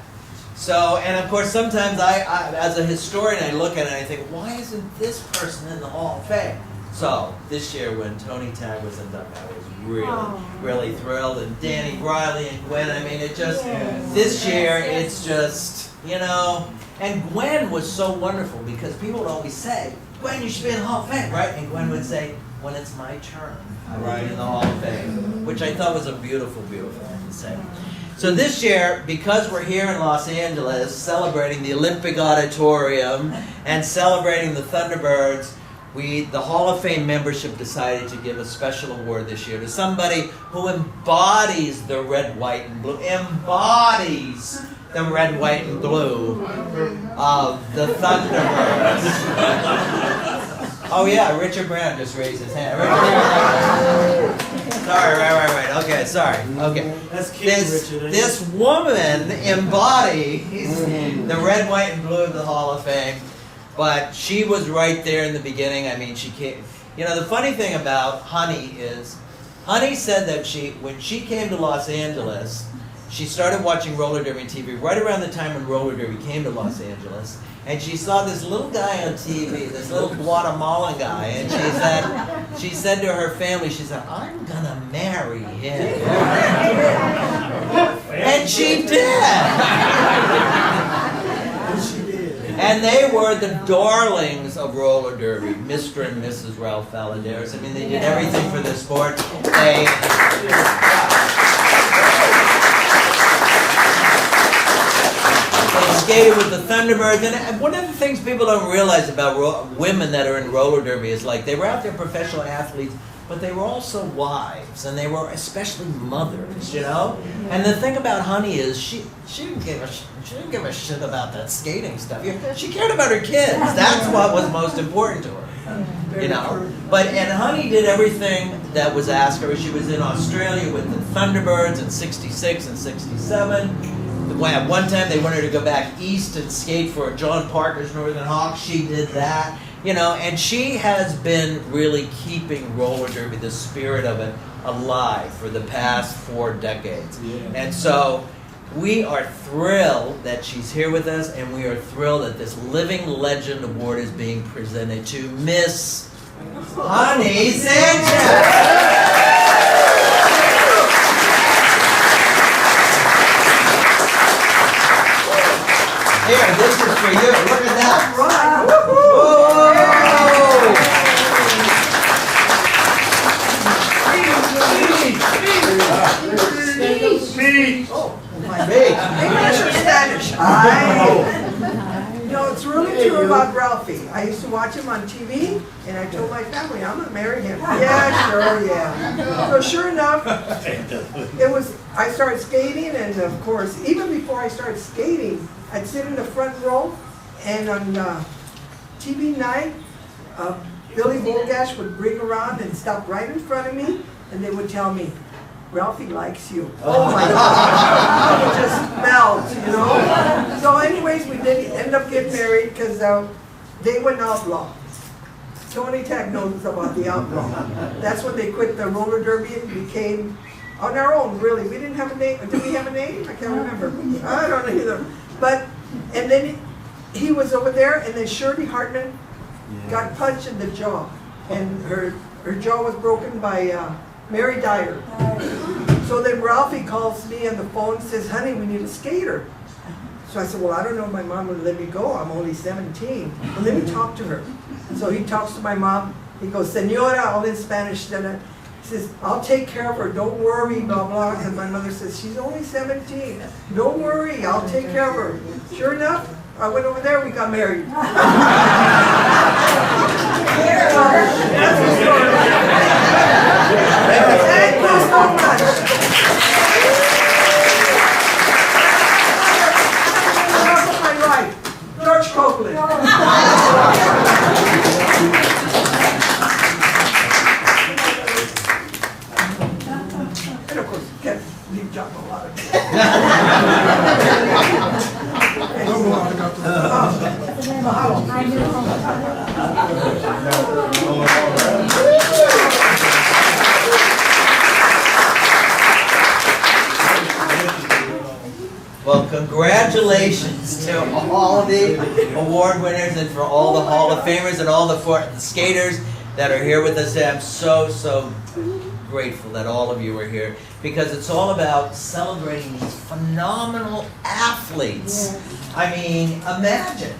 so, and of course, sometimes I, as a historian, I look at it and I think, why isn't this person in the Hall of Fame? So, this year when Tony Tag was inducted, I was really thrilled, and Danny Riley and Gwen, I mean, it just, this year, it's just, you know, and Gwen was so wonderful because people would always say, Gwen, you should be in the Hall of Fame, right? And Gwen would say, when it's my turn, I will be in the Hall of Fame, which I thought was a beautiful, beautiful thing to say. So this year, because we're here in Los Angeles celebrating the Olympic Auditorium and celebrating the Thunderbirds, the Hall of Fame membership decided to give a special award this year to somebody who embodies the red, white, and blue, embodies the red, white, and blue of the Thunderbirds. Oh yeah, Richard Brown just raised his hand. Sorry, right. Okay, sorry. Okay. That's cute, Richard. This woman embodies the red, white, and blue of the Hall of Fame. But she was right there in the beginning. I mean, she came. You know, the funny thing about Honey is, Honey said that when she came to Los Angeles, she started watching roller derby TV right around the time when roller derby came to Los Angeles, and she saw this little guy on TV, this little Guatemalan guy, and she said to her family, she said, I'm gonna marry him. And she did. And they were the darlings of roller derby, Mr. and Mrs. Ralph Valadares. I mean, they did everything for the sport. They skated with the Thunderbirds. And one of the things people don't realize about women that are in roller derby is, like, they were out there professional athletes, but they were also wives, and they were especially mothers, you know? And the thing about Honey is she didn't give a shit about that skating stuff. She cared about her kids. That's what was most important to her, you know? And Honey did everything that was asked her. She was in Australia with the Thunderbirds in '66 and '67. At one time they wanted her to go back east and skate for John Parker's Northern Hawks. She did that. You know, and she has been really keeping roller derby, the spirit of it, alive for the past 4 decades. Yeah. And so we are thrilled that she's here with us, and we are thrilled that this Living Legend Award is being presented to Miss Honey Sanchez. Here, this is for you. Look at that. Right. Big. English or Spanish? You know, it's really true about Ralphie. I used to watch him on TV, and I told my family, I'm gonna marry him. Yeah, sure, yeah. So sure enough, I started skating, and of course, even before I started skating, I'd sit in the front row, and on TV night, Billy Bolgash would bring around and stop right in front of me, and they would tell me, Ralphie likes you. Oh my God, I would just melt, you know? So anyways, we did end up getting married because they went outlaw. Tony Tag knows about the outlaw. That's when they quit the roller derby and became on our own, really. We didn't have a name. Did we have a name? I can't remember. I don't know either. But, and then he was over there, and then Shirley Hartman got punched in the jaw. And her jaw was broken by Mary Dyer. So then Ralphie calls me on the phone and says, honey, we need a skater. So I said, well, I don't know if my mom would let me go. I'm only 17. Well, let me talk to her. So he talks to my mom. He goes, Senora, all in Spanish. Then he says, I'll take care of her. Don't worry, blah, blah. Because my mother says, she's only 17. Don't worry, I'll take care of her. Sure enough, I went over there, we got married. That's the story. Thank you so much. My right, George Copeland. And of course, can't leave John a lot of Well, congratulations to all the award winners and for all the Hall of Famers and all the skaters that are here with us today. I'm so grateful that all of you are here because it's all about celebrating these phenomenal athletes. I mean, imagine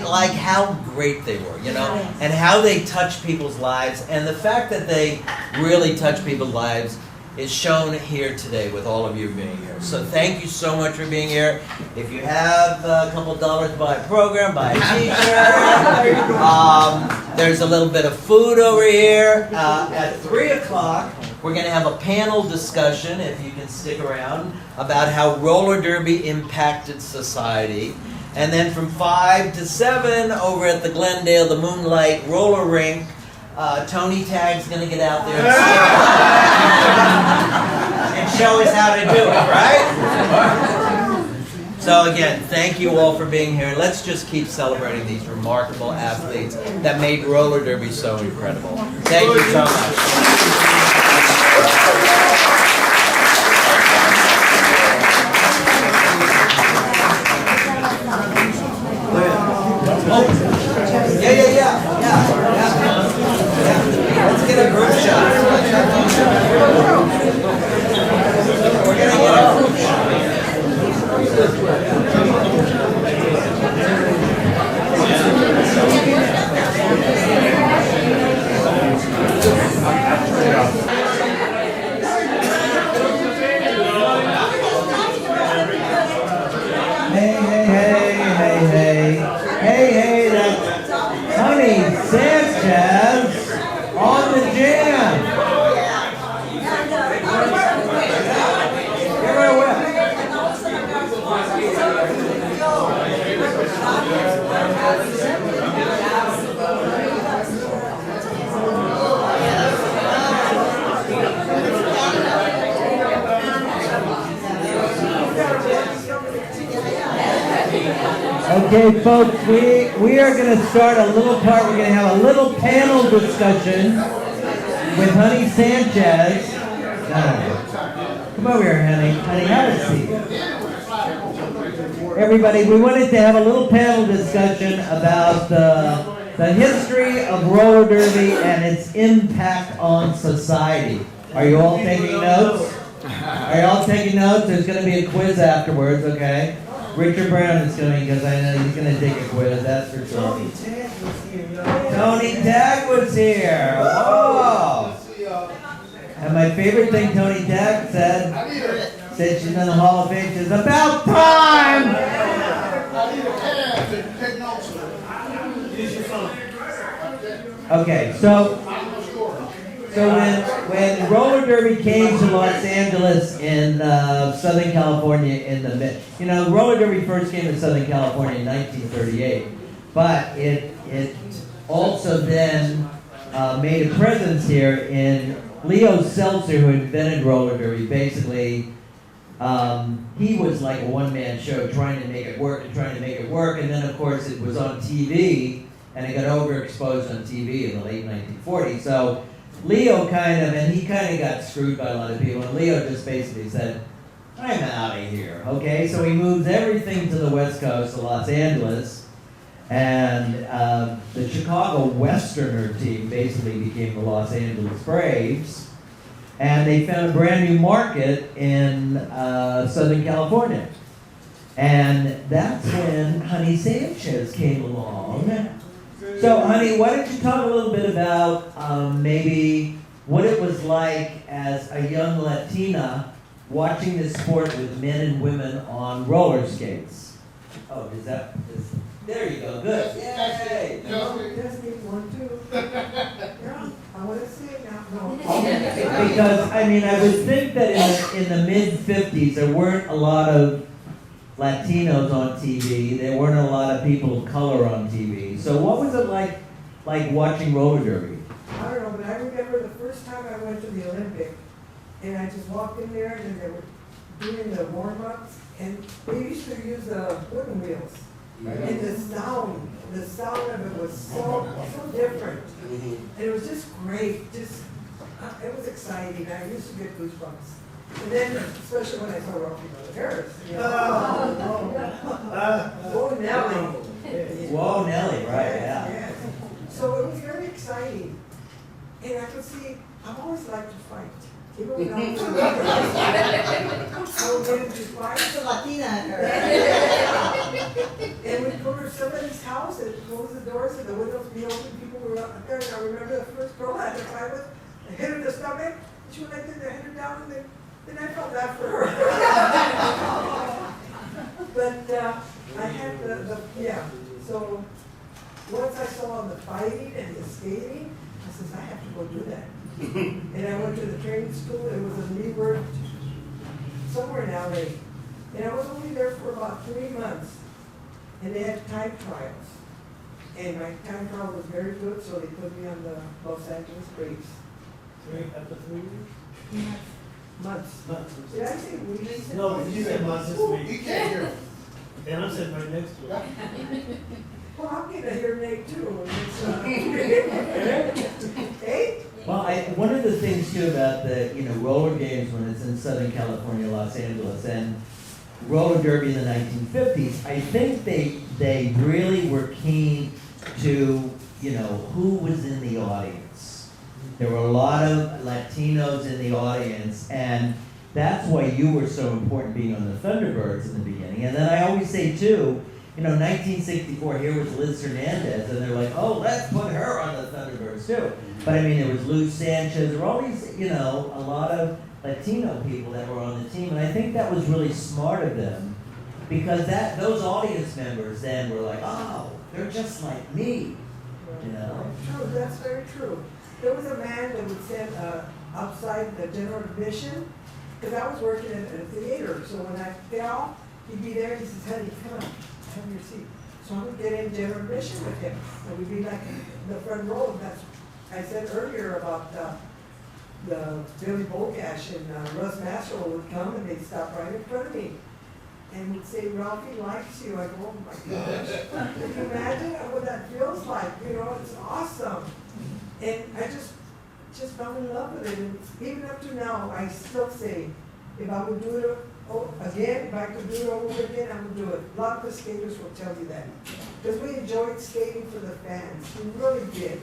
like how great they were, you know, and how they touch people's lives, and the fact that they really touch people's lives is shown here today with all of you being here. So thank you so much for being here. If you have a couple of dollars to buy a program, buy a t-shirt. There's a little bit of food over here. At 3 o'clock, we're going to have a panel discussion, if you can stick around, about how roller derby impacted society. And then from 5 to 7, over at the Glendale, the Moonlight Roller Rink, Tony Tagg's going to get out there and show us how to do it, right? So again, thank you all for being here. Let's just keep celebrating these remarkable athletes that made roller derby so incredible. Thank you so much. Yeah. Let's get a group shot. We're gonna get a group shot. Hey, that's Honey Sanchez on the jam. Give her a whip. Okay, folks, we are going to start a little part. We're going to have a little panel discussion with Honey Sanchez. Come over here, Honey. Honey, have a seat. Everybody, we wanted to have a little panel discussion about the history of roller derby and its impact on society. Are you all taking notes? Are you all taking notes? There's going to be a quiz afterwards, okay? Richard Brown is coming because I know he's going to take a quiz, that's for sure. Tony Tagg was here. Whoa! And my favorite thing Tony Tagg said she's in the Hall of Fame, is about time! Okay, so when roller derby came to Los Angeles in Southern California roller derby first came to Southern California in 1938, but it also then made a presence here in Leo Seltzer, who invented roller derby. Basically, he was like a one-man show trying to make it work, and then of course it was on TV, and it got overexposed on TV in the late 1940s. So Leo kind of got screwed by a lot of people, and Leo just basically said, I'm out of here, okay? So he moves everything to the West Coast, to Los Angeles, and the Chicago Westerner team basically became the Los Angeles Braves, and they found a brand new market in Southern California. And that's when Honey Sanchez came along. So, Honey, why don't you talk a little bit about maybe what it was like as a young Latina watching this sport with men and women on roller skates? Oh, there you go, good. Yay! Just need 1, 2. Yeah, I want to see it now. No. Because, I mean, I would think that in the mid-50s, there weren't a lot of Latinos on TV. There weren't a lot of people of color on TV. So what was it like watching roller derby? I don't know, but I remember the first time I went to the Olympic, and I just walked in there, and they were doing the warm-ups, and they used to use wooden wheels. And the sound of it was so different. And it was just great, it was exciting. I used to get goosebumps. And then, especially when I saw Rocky Brother Harris. Whoa, Nelly. Whoa, Nelly, right, yeah. Yes. So it was very exciting. And I could see, I've always liked to fight. Even when I was I would get into fights. It's a Latina in her. And we'd go to somebody's house and close the doors and the windows be open, people were up there. And I remember the first girl I had to fight with, I hit her in the stomach, and she went like this, I hit her down, and then I felt bad for her. But I had yeah. So once I saw the fighting and the skating, I said, I have to go do that. And I went to the training school. It was in Leeward, somewhere in LA. And I was only there for about 3 months. And they had time trials. And my time trial was very good, so they put me on the Los Angeles Braves. After 3 years? Months. Months. Did I say weeks? No, you said months this week. You can't hear. And I'm sitting right next to you. Well, I'm getting a hearing aid too. Hey? Well, one of the things too about the roller games when it's in Southern California, Los Angeles, and roller derby in the 1950s, I think they really were keen to who was in the audience. There were a lot of Latinos in the audience, and that's why you were so important being on the Thunderbirds in the beginning. And then I always say too, 1964, here was Liz Hernandez, and they're like, oh, let's put her on the Thunderbirds too. But I mean, there was Lou Sanchez, there were all these, a lot of Latino people that were on the team, and I think that was really smart of them, because those audience members then were like, oh, they're just like me, True, that's very true. There was a man that would send outside the general admission, because I was working at a theater, so when I fell, he'd be there, he says, honey, come on, have your seat. So I would get in general admission with him, and we'd be like in the front row. That's I said earlier about the Billy Bogash and Russ Mastrow would come and they'd stop right in front of me and would say, Ralphie likes you. I go, oh my gosh. Can you imagine what that feels like? It's awesome. And I just fell in love with it. And even up to now, I still say, if I would do it again, if I could do it over again, I would do it. A lot of the skaters will tell you that. Because we enjoyed skating for the fans. We really did.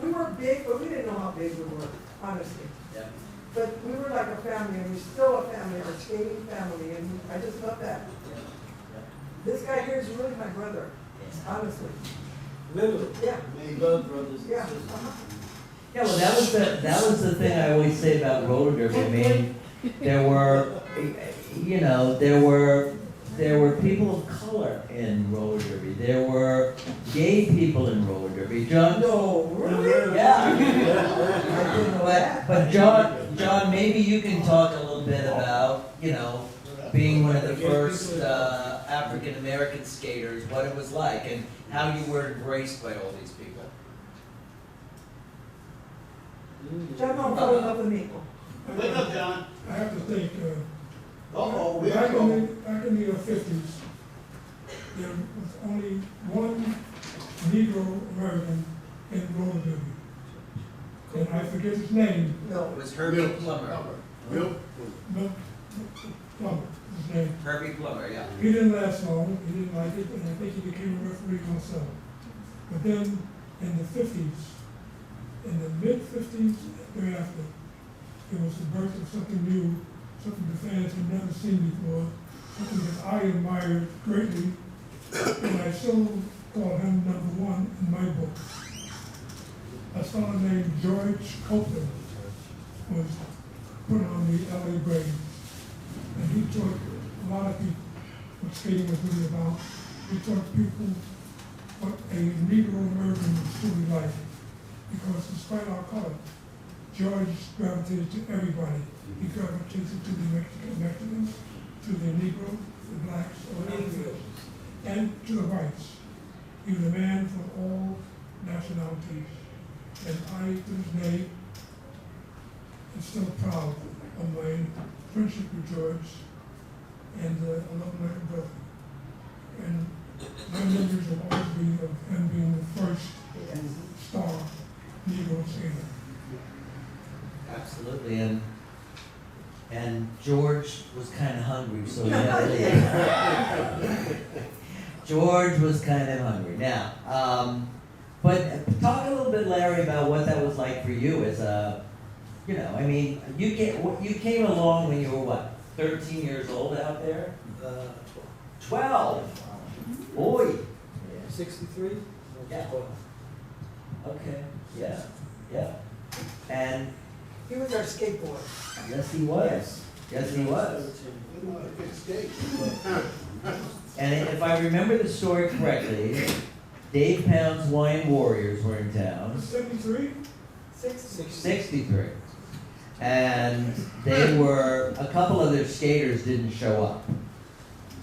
We were big, but we didn't know how big we were, honestly. Yeah. But we were like a family, and we're still a family, our skating family, and I just love that. Yeah. This guy here is really my brother, honestly. Really? Yeah. Blood brothers. Yeah. Yeah, well, that was the thing I always say about roller derby. I mean, there were people of color in roller derby. There were gay people in roller derby. John. No, really? Yeah. But John, maybe you can talk a little bit about being one of the first African American skaters, what it was like, and how you were embraced by all these people. John don't fall in love with me. Wake up, John. I have to think, We back are in the 50s, there was only one Negro American in roller derby. And I forget his name. No. It was Herbie Plummer. No, Plummer, his name. Herbie Plummer, yeah. He didn't last long, he didn't like it, and I think he became a referee himself. But then, in the 50s, in the mid-50s, thereafter, it was the birth of something new, something the fans had never seen before, something that I admired greatly, and I still call him #1 in my book. A fellow named George Copeland was put on the LA Braves, and he taught a lot of people what skating was really about. He taught people what a Negro American was truly like, because despite our color, George gravitated to everybody. He gravitated to the Mexicans, to the Negro, the blacks, or the Indians, and to the whites. He was a man for all nationalities. And I, to this day, am still proud of my friendship with George, and I love him like a brother. And my memories will always be of him being the first star Negro skater. Absolutely, and George was kind of hungry, so he had to leave. George was kind of hungry. Now, but talk a little bit, Larry, about what that was like for you as a, I mean, you came along when you were what, 13 years old out there? 12. Boy. 63? Yeah. Okay. Yeah. And He was our skateboard. yes, he was. Yes, he was. And if I remember the story correctly, Dave Pound's Wine Warriors were in town. 73? 63. And they were, a couple of their skaters didn't show up.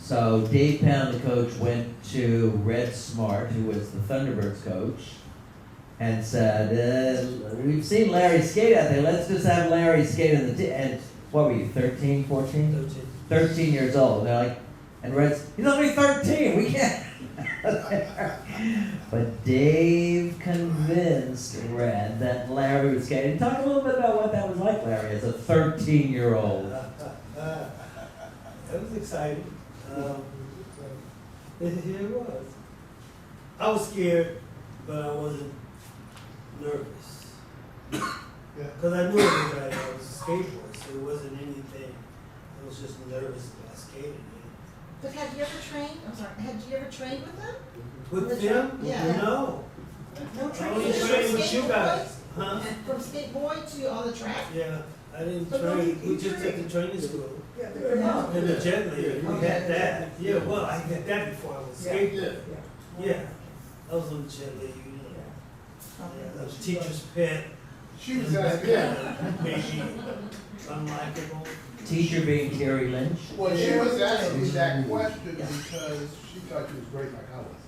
So Dave Pound, the coach, went to Red Smart, who was the Thunderbirds coach, and said, we've seen Larry skate out there, let's just have Larry skate in the team. And what were you, 13, 14? 13 years old. And they're like, and Red's, he's only 13, we can't. But Dave convinced Red that Larry would skate. And talk a little bit about what that was like, Larry, as a 13-year-old. That was exciting. It was. I was scared, but I wasn't nervous. Because I knew everybody. I was a skateboard, so it wasn't anything. I was just nervous about skating. But had you ever trained? I'm sorry. Had you ever trained with them? With them? Yeah. No. No I training. only trained with you guys. Huh? From skate boy to on the track. Yeah. I didn't But no, train. you We just trained. at the training school. Oh. And the jet league, we had that. Yeah, well, I had that before I was skateboarding. Yeah. I was on the jet league, Yeah, the teacher's pet. She was asking. Maybe unlikable. Teacher being Terry Lynch. Well, she was asking me that question because she thought you was great like I was.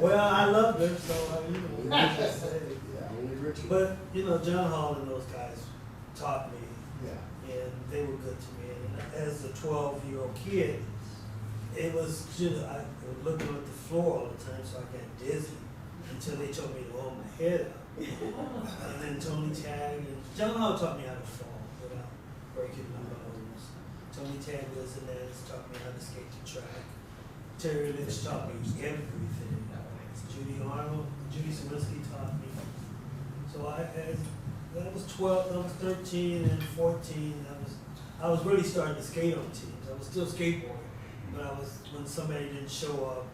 Well, I loved her, so But, John Hall and those guys taught me, and they were good to me. And as a 12-year-old kid, it was, I was looking at the floor all the time, so I got dizzy until they told me to hold my head up. And then Tony Tagg and John Hall taught me how to fall without breaking my bones. Tony Tagg was in there, taught me how to skate the track. Terry Lynch taught me everything. Judy Arnold, Judy Swinsky taught me. So I was 12, I was 13 and 14. I was really starting to skate on teams. I was still skateboarding, but when somebody didn't show up,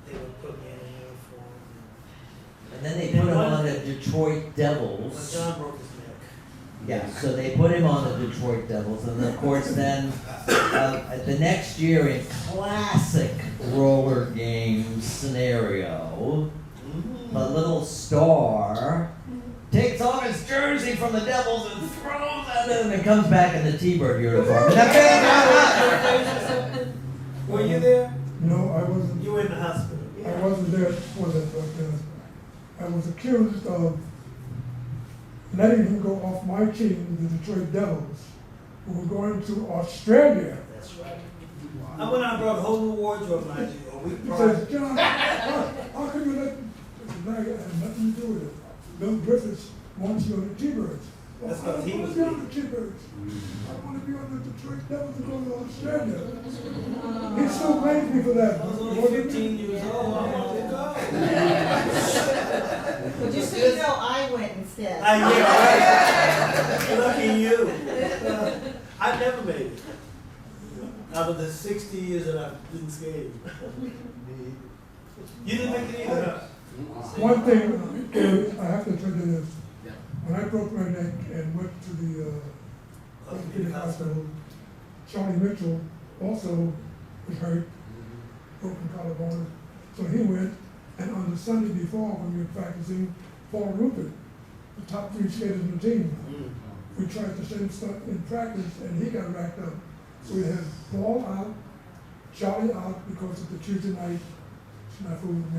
they would put me in a uniform. And then they put him on the Detroit Devils. When John broke his neck. Yeah, so they put him on the Detroit Devils, and of course then the next year in classic roller game scenario, the little star takes off his jersey from the Devils and throws at him and comes back in the T-Bird uniform. Were you there? No, I wasn't. You were in the hospital. I wasn't there for that, but I was accused of letting him go off my team, the Detroit Devils, who were going to Australia. That's right. I went out and brought a whole new wardrobe, mind you, a week He prior. says, John, how can you let it had nothing to do with it? Bill Griffiths wants you on the T-Birds. Well, That's I what don't he want was to be on doing. the T-Birds. I want to be on the Detroit Devils and go to Australia. He still blames me for that. I was only 15 years old. I wanted to go. But just so you know, I went instead. Yeah, right. Lucky you. I I never made it. Out of the 60 years that I've been skating. You didn't make it either, huh? One thing is, I have to tell you this. When I broke my neck and went to the orthopedic hospital, Charlie Mitchell also was hurt, broken collarbone. So he went, and on the Sunday before, when we were practicing, Paul Rupert, the top 3 skaters in the team, we tried the same stuff in practice, and he got racked up. So we had Paul out, Charlie out because of the Tuesday night snafu with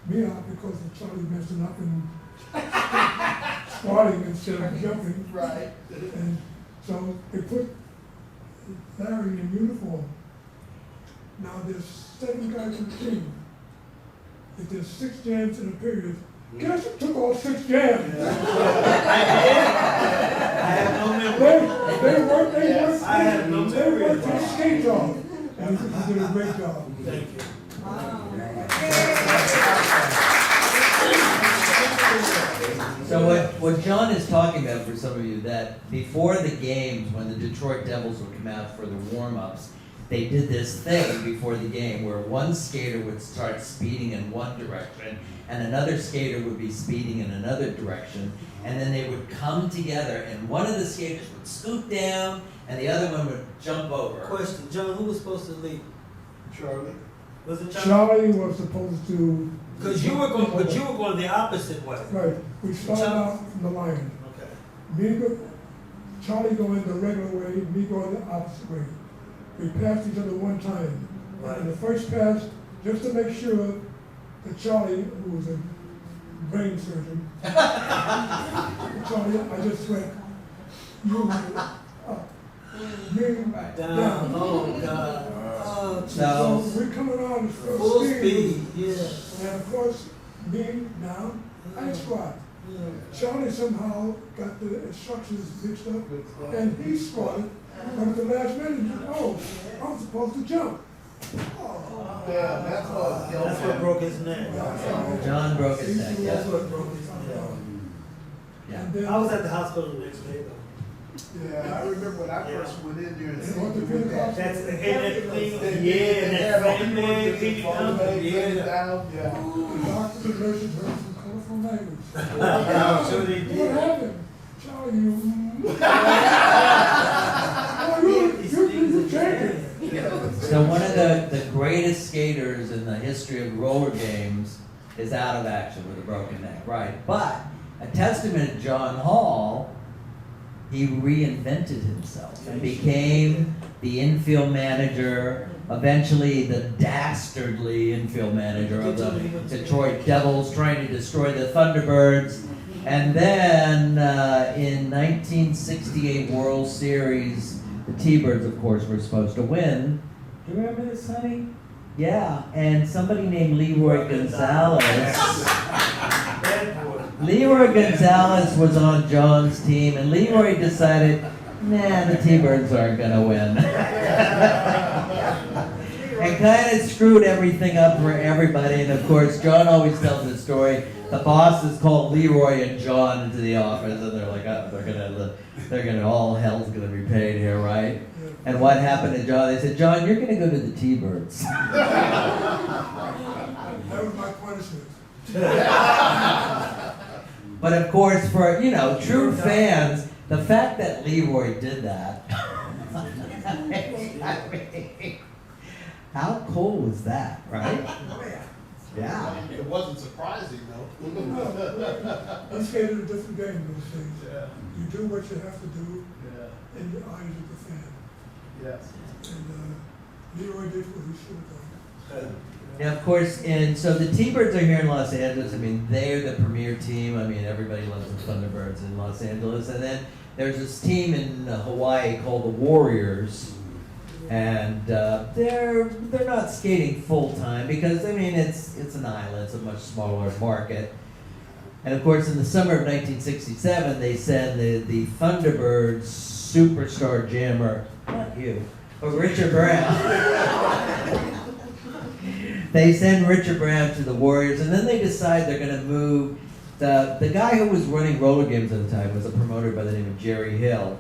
me out because of Charlie messing up and squatting instead of jumping. Right. And so they put Larry in uniform. Now there's 7 guys in the team. If there's 6 jams in a period, guess who took all 6 jams? I have no memory. They worked I have no memory. their skates off. And he did a great job. Thank you. So what John is talking about for some of you, that before the games, when the Detroit Devils would come out for the warm-ups, they did this thing before the game where one skater would start speeding in one direction and another skater would be speeding in another direction, and then they would come together and one of the skaters would scoot down and the other one would jump over. Question, John, who was supposed to lead? Charlie. Was it Charlie? Charlie was supposed to. Because you were going the opposite way. Right. We started out from the line. Okay. Charlie going the regular way, me going the opposite way. We passed each other one time. Right. And the first pass, just to make sure that Charlie, who was a brain surgeon, Charlie, I just went, you up, me down. Oh, God. Oh, So we're coming on full speed, yeah. And of course, me down, I squat. Charlie somehow got the instructions mixed up, and he squatted. But at the last minute, oh, I'm supposed to jump. Yeah, that's what broke his neck. John broke his neck, yeah. That's what broke his neck. Yeah. I was at the hospital the next day, though. Yeah, I remember when I first went in there and seen That's that. the thing. Yeah, that same man beat down. Yeah. The doctors and nurses heard some colorful language. I'm sure they did. What happened? Charlie, you changed. So one of the greatest skaters in the history of roller games is out of action with a broken neck, right? But a testament to John Hall, he reinvented himself and became the infield manager, eventually the dastardly infield manager of the Detroit Devils, trying to destroy the Thunderbirds. And then in 1968 World Series, the T-Birds, of course, were supposed to win. Do you remember this, honey? Yeah, and somebody named Leroy Gonzalez. Leroy Gonzalez was on John's team, and Leroy decided, nah, the T-Birds aren't going to win. And kind of screwed everything up for everybody. And of course, John always tells this story. The bosses called Leroy and John into the office, and they're like, oh, they're gonna, all hell's gonna be paid here, right? And what happened to John? They said, John, you're gonna go to the T-Birds. That was my punishment. But of course, for true fans, the fact that Leroy did that, I mean, how cool was that, right? Yeah. It wasn't surprising though. I skated a different game those days. Yeah. You do what you have to do in the eyes of the fan. Yes. And Leroy did what he should have done. And of course, so the T-Birds are here in Los Angeles. I mean, they're the premier team. I mean, everybody loves the Thunderbirds in Los Angeles. And then there's this team in Hawaii called the Warriors. And they're not skating full time because, I mean, it's an island. It's a much smaller market. And of course, in the summer of 1967, they send the Thunderbirds superstar jammer, not you, but Richard Brown. They send Richard Brown to the Warriors, and then they decide they're going to move. The guy who was running roller games at the time was a promoter by the name of Jerry Hill.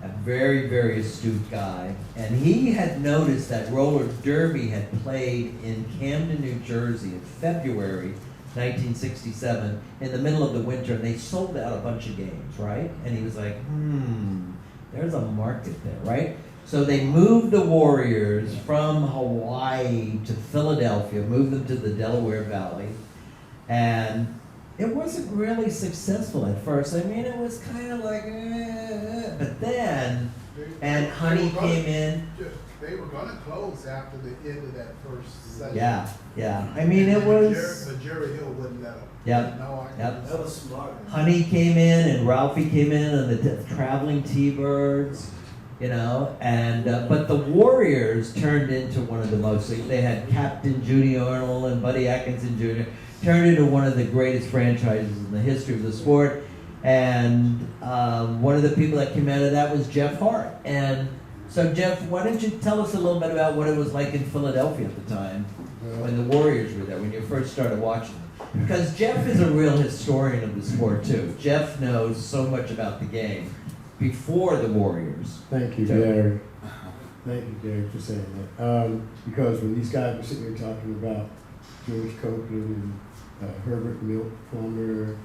a very, very astute guy, and he had noticed that roller derby had played in Camden, New Jersey in February 1967 in the middle of the winter, and they sold out a bunch of games, right? And he was like, there's a market there, right? So they moved the Warriors from Hawaii to Philadelphia, moved them to the Delaware Valley, and it wasn't really successful at first. I mean, it was kind of like, but then, and Honey came in. They were going to close after the end of that first session. Yeah. I mean, it was. But Jerry Hill wouldn't let them. Yep. No, That was smart. Honey came in, and Ralphie came in, and the traveling T-Birds, you know, and but the Warriors turned into one of the most. They had Captain Judy Arnold and Buddy Atkinson Jr. Turned into one of the greatest franchises in the history of the sport, and one of the people that came out of that was Jeff Hart. And so, Jeff, why don't you tell us a little bit about what it was like in Philadelphia at the time when the Warriors were there, when you first started watching them? Because Jeff is a real historian of the sport too. Jeff knows so much about the game before the Warriors. Thank you, Derek. Thank you, Derek, for saying that. Because when these guys were sitting here talking about George Copeland and Herbert Milk Plummer,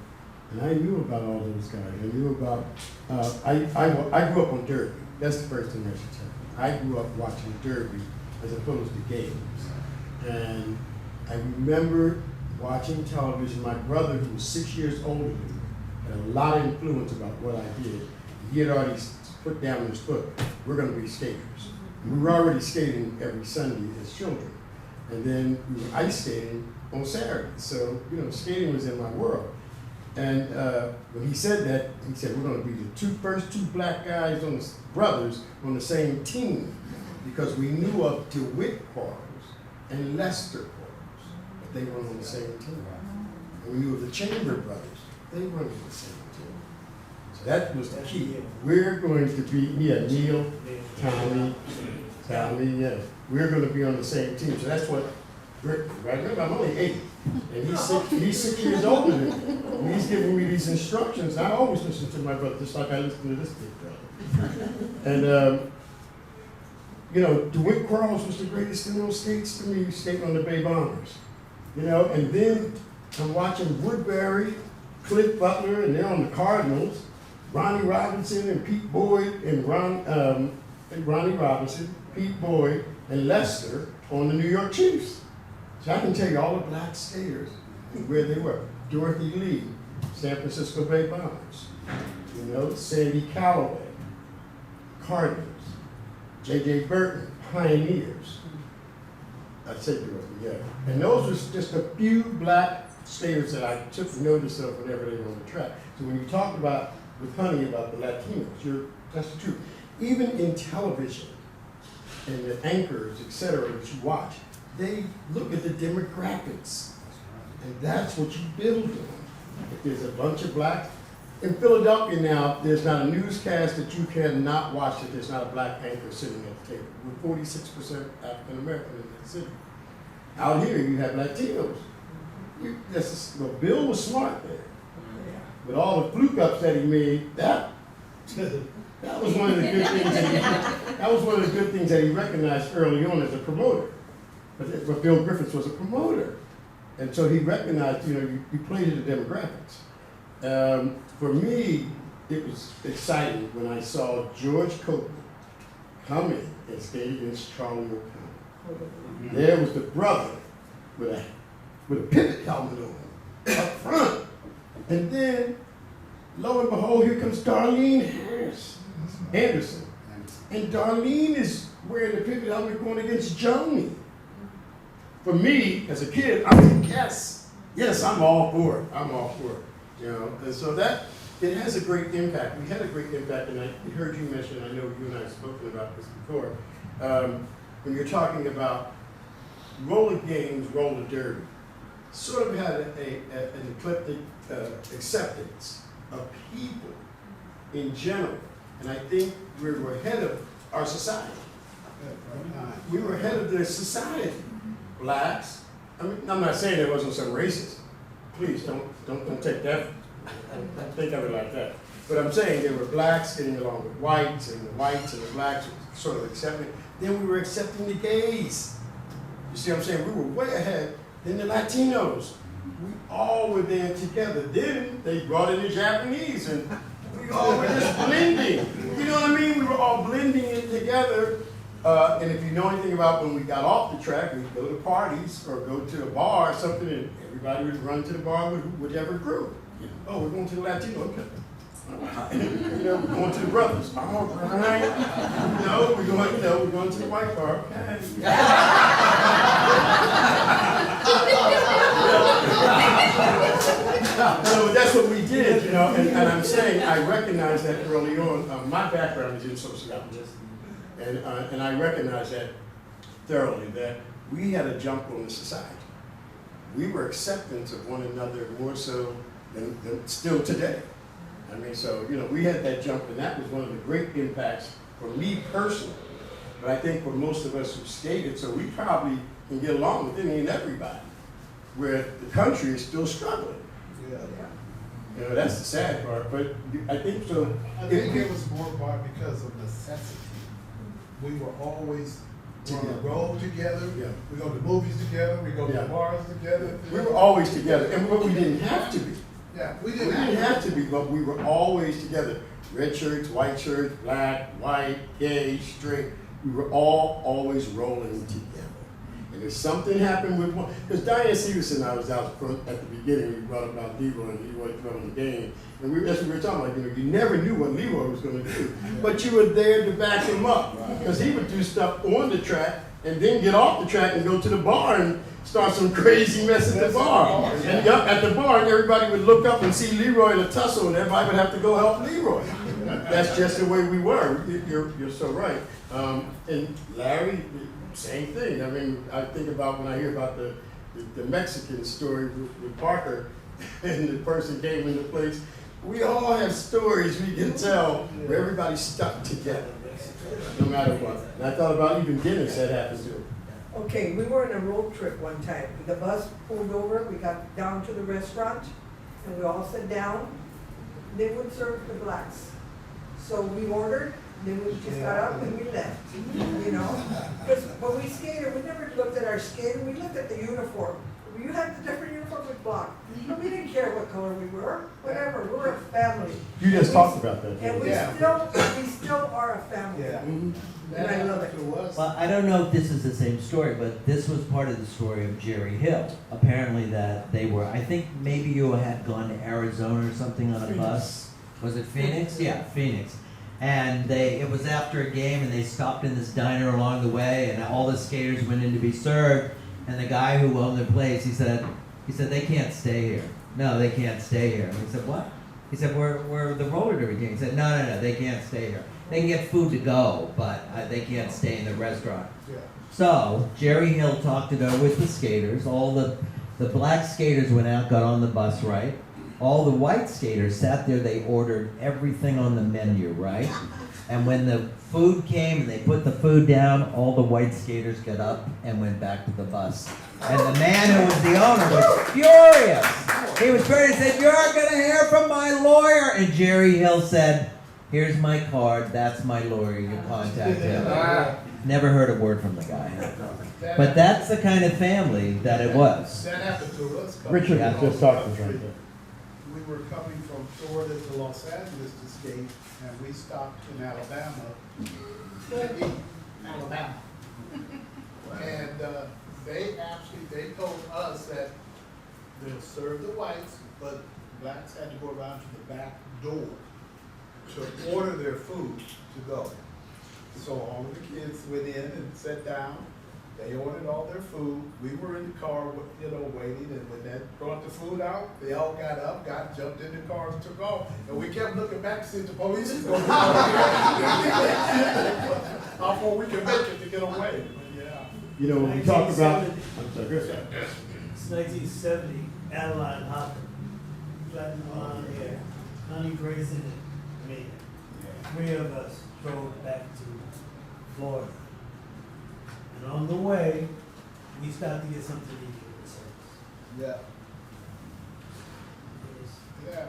and I knew about all those guys. I knew about, I grew up on Derby. That's the first thing I should tell you. I grew up watching Derby as opposed to games. And I remember watching television. My brother, who was 6 years older than me, had a lot of influence about what I did. He had already put down his foot, we're going to be skaters. We were already skating every Sunday as children. And then we were ice skating on Saturdays. So, you know, skating was in my world. And when he said that, he said, we're going to be the first two black guys, brothers, on the same team. Because we knew of DeWitt Quarles and Lester Quarles, but they weren't on the same team. And we knew of the Chamber brothers, they weren't on the same team. So that was the key. We're going to be, Neil, Tommy, yeah. We're going to be on the same team. So that's what Rick, right? Remember, I'm only 8, and he's 6 years older than me. And he's giving me these instructions. I always listen to my brother, just like I listen to this big brother. And, you know, DeWitt Quarles was the greatest in those skates to me, skating on the Bay Bombers. You know, and then I'm watching Woodbury, Cliff Butler, and they're on the Cardinals, Ronnie Robinson and Pete Boyd and Ronnie Robinson, Pete Boyd, and Lester on the New York Chiefs. So I can tell you all the black skaters and where they were. Dorothy Lee, San Francisco Bay Bombers. You know, Sandy Calloway, Cardinals. J.J. Burton, Pioneers. I said Dorothy, yeah. And those were just a few black skaters that I took notice of whenever they were on the track. So when you talk about, with Honey, about the Latinos, that's the truth. Even in television, and the anchors, etc., that you watch, they look at the demographics. And that's what you build on. If there's a bunch of blacks, in Philadelphia now, there's not a newscast that you cannot watch that there's not a black anchor sitting at the table. We're 46% African American in the city. Out here, you have Latinos. Bill was smart there. With all the fluke ups that he made, that was one of the good things. That was one of the good things that he recognized early on as a promoter. But Bill Griffiths was a promoter, and so he recognized, you know, you play to the demographics. For me, it was exciting when I saw George Copeland come in and skate against Charlie O'Connor. There was the brother with a pivot helmet on up front. And then, lo and behold, here comes Darlene Anderson. And Darlene is wearing the pivot helmet going against Joni. For me, as a kid, I was like, yes, I'm all for it. I'm all for it. You know, and so that, it has a great impact. We had a great impact, and I heard you mention, I know you and I have spoken about this before, when you're talking about roller games, roller derby, sort of had an eclectic acceptance of people in general. And I think we were ahead of our society. We were ahead of their society. Blacks, I mean, I'm not saying there wasn't some racism. Please don't take that, don't think of it like that. But I'm saying there were blacks getting along with whites, and the whites and the blacks were sort of accepting. Then we were accepting the gays. You see what I'm saying? We were way ahead than the Latinos. We all were there together. Then they brought in the Japanese, and we all were just blending. You know what I mean? We were all blending in together. And if you know anything about when we got off the track, we'd go to parties or go to a bar or something, and everybody would run to the bar with whichever group. Oh, we're going to the Latino. Okay. You know, we're going to the brothers. All right. No, we're going to the white bar. Okay. So that's what we did, you know, and I'm saying I recognize that early on. My background is in sociology, and I recognize that thoroughly, that we had a jump on the society. We were acceptance of one another more so than still today. I mean, so, you know, we had that jump, and that was one of the great impacts for me personally. But I think for most of us who skated, so we probably can get along with any and everybody, where the country is still struggling. Yeah. You know, that's the sad part, but I think so. I think it was more part because of necessity. We were always on the road together. Yeah. We go to movies together. We go to bars together. We were always together, and but we didn't have to be. Yeah, we We didn't didn't have to be, but we were always together. Red shirts, white shirts, black, white, gay, straight. We were all always rolling together. And if something happened with one, because Diane Severson, I was out front at the beginning, we brought up about Leroy and Leroy throwing the game. And that's what we were talking about, you know, you never knew what Leroy was going to do. But you were there to back him up. Because he would do stuff on the track and then get off the track and go to the bar and start some crazy mess at the bar. And at the bar, and everybody would look up and see Leroy in a tussle, and everybody would have to go help Leroy. That's just the way we were. You're so right. And Larry, same thing. I mean, I think about when I hear about the Mexican story with Parker, and the person came into place. We all have stories we can tell where everybody stuck together, no matter what. And I thought about even dinners that happened too. Okay, we were on a road trip one time. The bus pulled over, we got down to the restaurant, and we all sat down. They would serve the blacks. So we ordered, then we just got up and we left, you know? Because when we skated, we never looked at our skating, we looked at the uniform. You had the different uniform with black. But we didn't care what color we were, whatever, we were a family. You just talked about that. And we still are a family. Yeah. And I love it. Well, I don't know if this is the same story, but this was part of the story of Jerry Hill. Apparently that they were, I think maybe you had gone to Arizona or something on a bus. Was it Phoenix? Yeah, Phoenix. And it was after a game, and they stopped in this diner along the way, and all the skaters went in to be served. And the guy who owned the place, he said, they can't stay here. No, they can't stay here. And he said, what? He said, we're the roller derby team. He said, no, they can't stay here. They can get food to go, but they can't stay in the restaurant. Yeah. So Jerry Hill talked it over with the skaters. All the black skaters went out, got on the bus, right? All the white skaters sat there, they ordered everything on the menu, right? And when the food came and they put the food down, all the white skaters got up and went back to the bus. And the man who was the owner was furious. He was furious. He said, "You're going to hear from my lawyer." And Jerry Hill said, "Here's my card. That's my lawyer. You contact him." Never heard a word from the guy. But that's the kind of family that it was. That happened to us. Richard was just talking right there. We were coming from Florida to Los Angeles to skate, and we stopped in Alabama to eat Alabama. And they told us that they'll serve the whites, but blacks had to go around to the back door to order their food to go. So all of the kids went in and sat down. They ordered all their food. We were in the car, waiting, and when they brought the food out, they all got up, jumped in the car, and took off. And we kept looking back to see if the police was going to come. How far we can make it to get away. But yeah. You know, when we talk about, I'm sorry, go ahead. It's 1970, Adeline Hopper, platinum blonde hair, Honey Grayson and me. Three of us drove back to Florida. And on the way, we stopped to get something to eat for the service. Yeah. Yeah,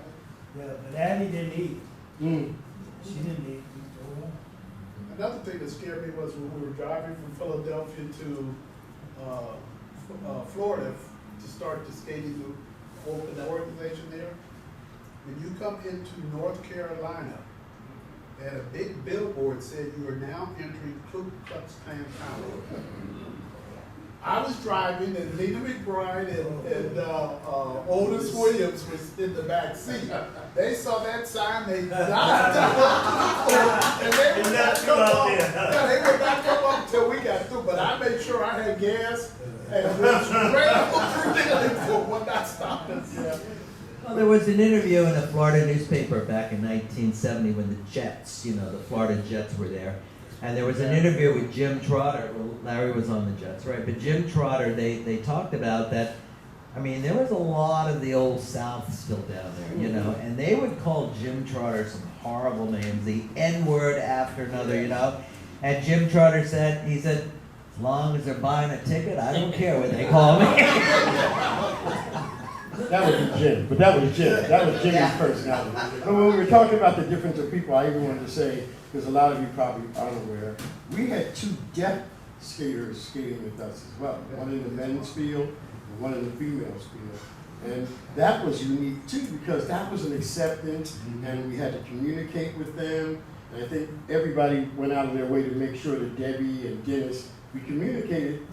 but Addie didn't eat. She didn't need. Another thing that scared me was when we were driving from Philadelphia to Florida to start the skating to open the organization there. When you come into North Carolina, they had a big billboard said you are now entering Ku Klux Klan County. I was driving and Lena McBride and Otis Williams was in the back seat. They saw that sign, they knocked it and they would not come up. Yeah, they would not come up until we got through, but I made sure I had gas and was ready through there for when I stopped us. Yeah. Well, there was an interview in a Florida newspaper back in 1970 when the Jets, the Florida Jets were there. And there was an interview with Jim Trotter. Well, Larry was on the Jets, right? But Jim Trotter, they talked about that. I mean, there was a lot of the old South still down there, and they would call Jim Trotter some horrible names, the N-word after another, And Jim Trotter said, as long as they're buying a ticket, I don't care what they call me. That was Jim, but that was Jim. That was Jimmy's personality. But when we were talking about the difference of people, I even wanted to say, because a lot of you probably aren't aware, we had 2 deaf skaters skating with us as well. One in the men's field and one in the females field. And that was unique too, because that was an acceptance and we had to communicate with them. And I think everybody went out of their way to make sure that Debbie and Dennis, we communicated,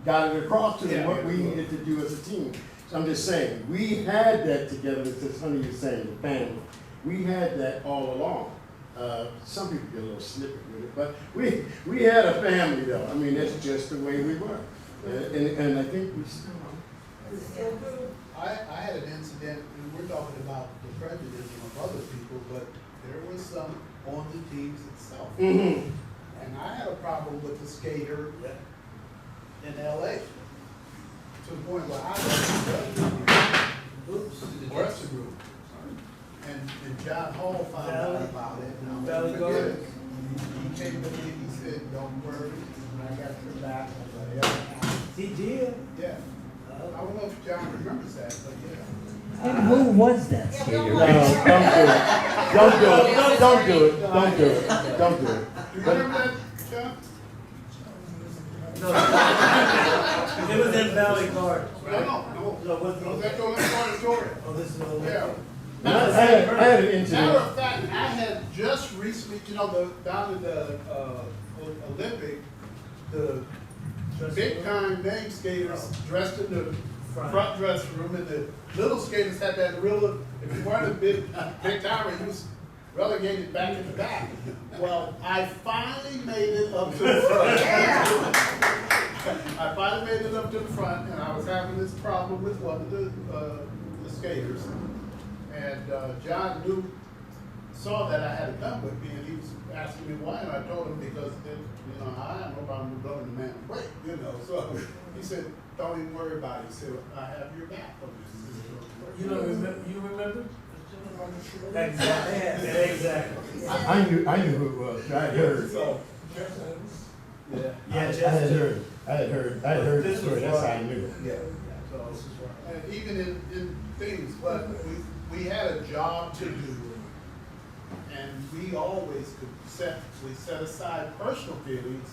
got it across to them what we needed to do as a team. So I'm just saying, we had that together, as Honey is saying, the family. We had that all along. Some people get a little snippet with it, but we had a family though. I mean, that's just the way we were. And I think we still are. I had an incident, and we're talking about the prejudice of other people, but there was some on the teams itself. And I had a problem with the skater in LA. To the point where I was the dressing room. And John Hall found out about it. And I'll never forget it. He came to me, he said, don't worry. And I got your back. He did? Yeah. I don't know if John remembers that, but yeah. And who was that skater? No, don't do it. Don't do it. Don't do it. Don't do it. Do you remember that, John? No. It was in Valley Garden. No, was that your story? Oh, this is an Yeah. I had an incident. Matter of fact, I had just recently, down at the Olympic, the big time name skaters dressed in the front dressing room, and the little skaters had that real, if you weren't a big time, you was relegated back in the back. Well, I finally made it up to the front. I finally made it up to the front, and I was having this problem with one of the skaters. And John saw that I had a gun with me, and he was asking me why, and I told him because I have no problem with blowing the man away, So he said, "Don't even worry about it." He said, "I have your back on this." You don't remember? You remember? Exactly. Yeah, exactly. I knew who it was. I had heard. So, I had heard the story. That's how I knew it. Yeah. So, and even in things, but we had a job to do, and we always set aside personal feelings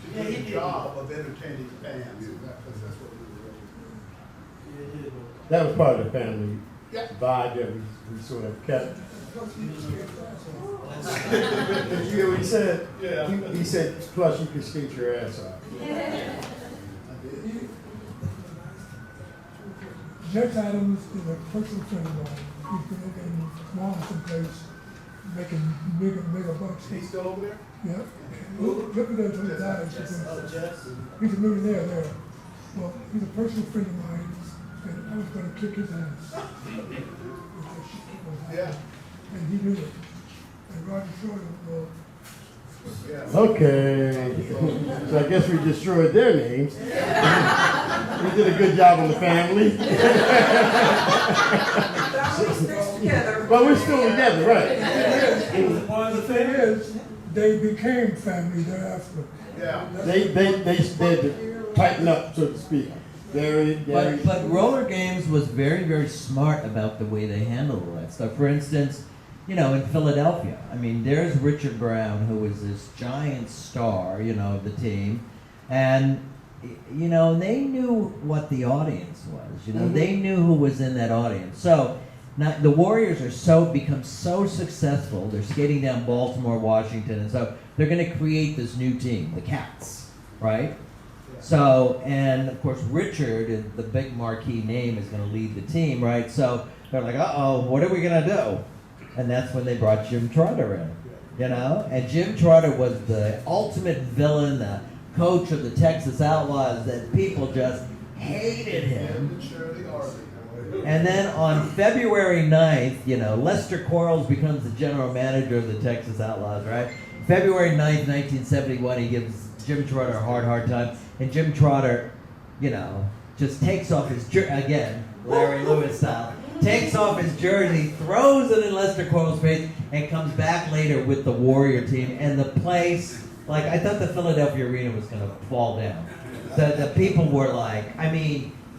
to do the job of entertaining fans. Because that's what we were doing. That was part of the family vibe that we sort of kept. Did you hear what he said? Yeah. He said, plus you can skate your ass off. Jeff Adams is a personal friend of mine. He's been over in Washington place making mega bucks. He's still over there? Yeah. Look at those little guys. Oh, Jess. He's a millionaire there. Well, he's a personal friend of mine, and I was going to kick his ass. Yeah. And he knew it. And Roger Short, well, Okay. So I guess we destroyed their names. We did a good job on the family. But we're still together, right? Well, the thing is, they became family thereafter. Yeah. They had to tighten up, so to speak. But Roller Games was very, very smart about the way they handled all that stuff. For instance, in Philadelphia. I mean, there's Richard Brown, who was this giant star, of the team, and they knew what the audience was. They knew who was in that audience. So now the Warriors are become so successful. They're skating down Baltimore, Washington, and so they're going to create this new team, the Cats, right? So, and of course, Richard, the big marquee name, is going to lead the team, right? So they're like, uh-oh, what are we going to do? And that's when they brought Jim Trotter in, And Jim Trotter was the ultimate villain, the coach of the Texas Outlaws, that people just hated him. And then on February 9th, Lester Quarles becomes the general manager of the Texas Outlaws, right? February 9th, 1971, he gives Jim Trotter a hard time. And Jim Trotter, just takes off his jersey, again, Larry Lewis style, takes off his jersey, throws it in Lester Quarles' face, and comes back later with the Warrior team. And the place, I thought the Philadelphia Arena was going to fall down. The people were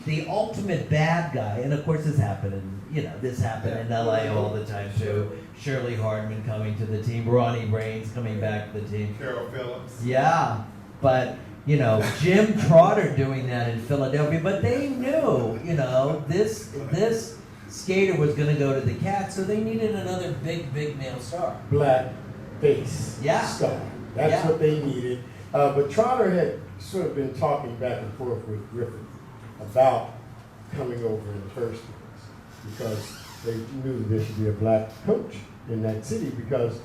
the ultimate bad guy. And of course this happened in LA all the time too. Shirley Hardman coming to the team, Ronnie Raines coming back to the team. Carol Phillips. Yeah, but Jim Trotter doing that in Philadelphia, but they knew, this skater was going to go to the Cats, so they needed another big male star. Black face star. That's what they needed. But Trotter had sort of been talking back and forth with Griffith about coming over in the first place, because they knew there should be a black coach in that city, because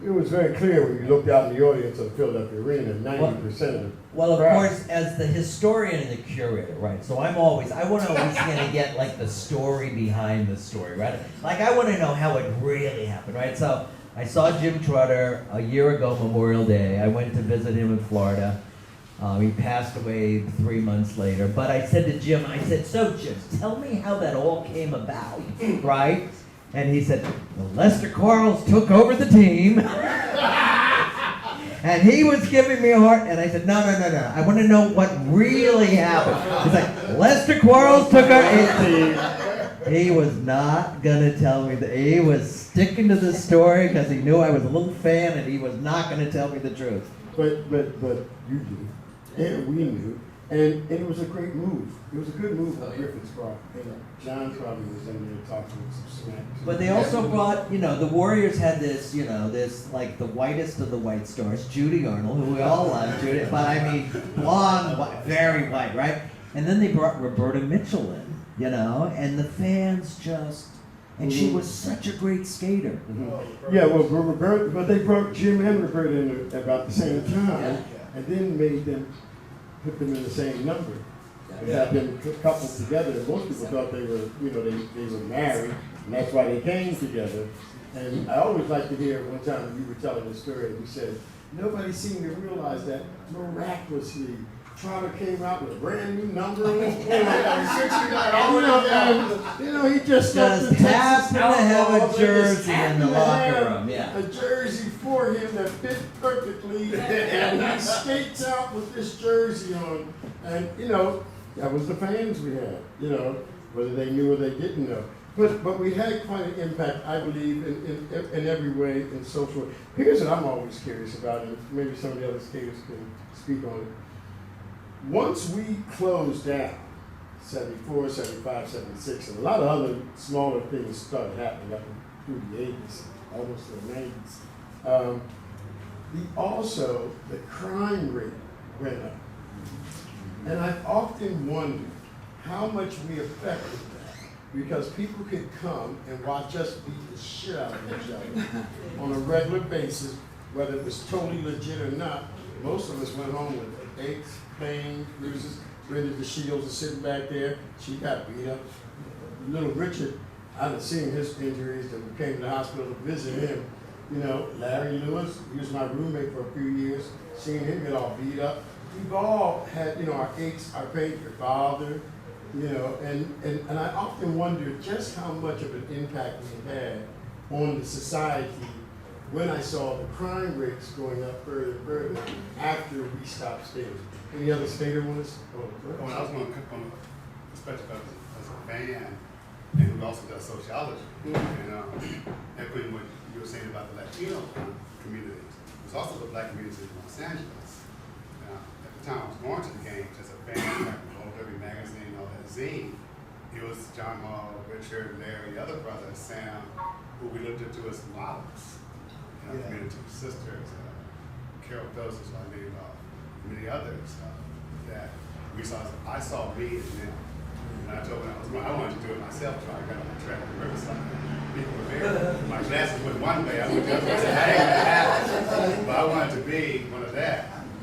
it was very clear when you looked out in the audience of the Philadelphia Arena, 90% of the Well, of course, as the historian and the curator, right? So I want to always kind of get the story behind the story, right? I want to know how it really happened, right? So I saw Jim Trotter a year ago, Memorial Day. I went to visit him in Florida. He passed away 3 months later. But I said to Jim, so Jim, tell me how that all came about, right? And he said, well, Lester Quarles took over the team. And he was giving me a hard, and I said, no. I want to know what really happened. He's like, Lester Quarles took over the team. He was not going to tell me that. He was sticking to the story because he knew I was a little fan, and he was not going to tell me the truth. But you knew, and we knew, and it was a great move. It was a good move on Griffith's part. And John probably was in there talking some smack. But they also brought, the Warriors had this, the whitest of the white stars, Judy Arnold, who we all love, Judy, but blonde, very white, right? And then they brought Roberta Mitchell in, and the fans just, and she was such a great skater. Mm-hmm. Yeah, well, Roberta, but they brought Jim and Roberta in about the same time, and then made them, put them in the same number. They had them coupled together, and most people thought they were, they were married, and that's why they came together. And I always like to hear, one time you were telling the story, you said, nobody seemed to realize that miraculously Trotter came out with a brand new number. He just happened to have a jersey in the locker room. A jersey for him that fit perfectly, and he skates out with this jersey on. And that was the fans we had. Whether they knew or they didn't know. But we had quite an impact, I believe, in every way, in social. Here's what I'm always curious about, and maybe some of the other skaters can speak on it. Once we closed down, 74, 75, 76, and a lot of other smaller things started happening up through the 80s, almost to the 90s. Also, the crime rate went up. And I've often wondered how much we affected that, because people could come and watch us beat the shit out of each other on a regular basis, whether it was totally legit or not. Most of us went home with aches, pain, bruises. Brenda DeShields is sitting back there. She got beat up. Little Richard, I done seen his injuries that we came to the hospital to visit him. Larry Lewis, he was my roommate for a few years. Seeing him get all beat up. We've all had, our aches, our pain, your father, and I often wonder just how much of an impact we had on the society when I saw the crime rates going up further and further after we stopped skating. Any other skater want to? I was going to come on, especially as a fan, and who also does sociology, and pretty much you were saying about the Latino community. There's also the black community in Los Angeles. Now, at the time I was going to the games as a fan, like the Old Derby magazine, all that zine, it was John Hall, Richard, Larry, other brothers, Sam, who we looked into as models in our community. Sisters, Carol Phillips, I named many others that we saw. I saw me in them. And I told them I wanted to do it myself, so I got on the track in Riverside. People were there. My glasses went one way, I went the other way. I said, I ain't gonna happen. But I wanted to be one of that.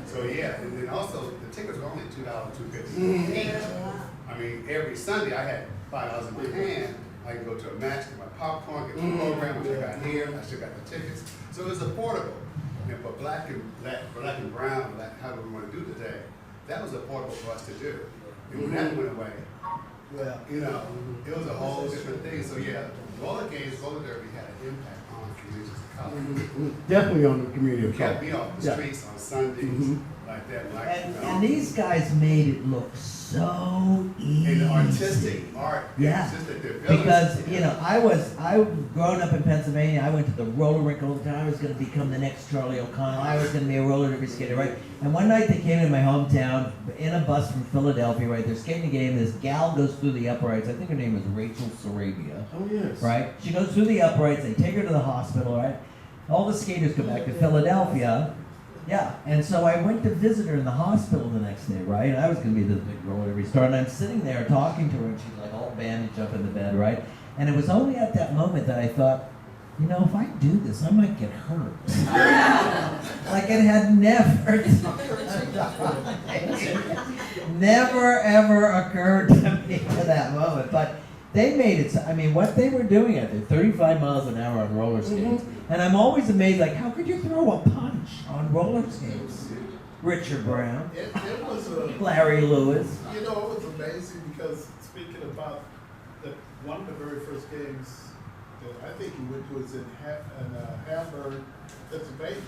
So yeah, and then also the tickets were only $2, $2.50 each. I mean, every Sunday I had $5 in my hand. I could go to a match, get my popcorn, get the program, which I got here. I still got the tickets. So it was affordable. And for black and brown, however we want to do today, that was affordable for us to do. And when that went away, well, you know, it was a whole different thing. So yeah, roller games, roller derby had an impact on communities of color. Definitely on the community of color. Kept me off the streets on Sundays like that. Like, And these guys made it look so easy. And the artistic art. Yeah. It's just that they're villains. Because, you know, I was growing up in Pennsylvania, I went to the roller rink all the time. I was going to become the next Charlie O'Connell. I was going to be a roller derby skater, right? And one night they came to my hometown in a bus from Philadelphia, right? They're skating a game. This gal goes through the uprights. I think her name is Rachel Sarabia. Oh, yes. Right? She goes through the uprights. They take her to the hospital, right? All the skaters go back to Philadelphia. Yeah, and so I went to visit her in the hospital the next day, right? I was going to be the big roller derby star, and I'm sitting there talking to her, and she's like all bandaged up in the bed, right? And it was only at that moment that I thought, you know, if I do this, I might get hurt. Like it had never ever occurred to me to that moment. But they made it, I mean, what they were doing out there, 35 miles an hour on roller skates. And I'm always amazed, like, how could you throw a punch on roller skates? Richard Brown, It was a, Larry Lewis. You know, it was amazing because speaking about one of the very first games that I think you went to was in Hamburg, Pennsylvania.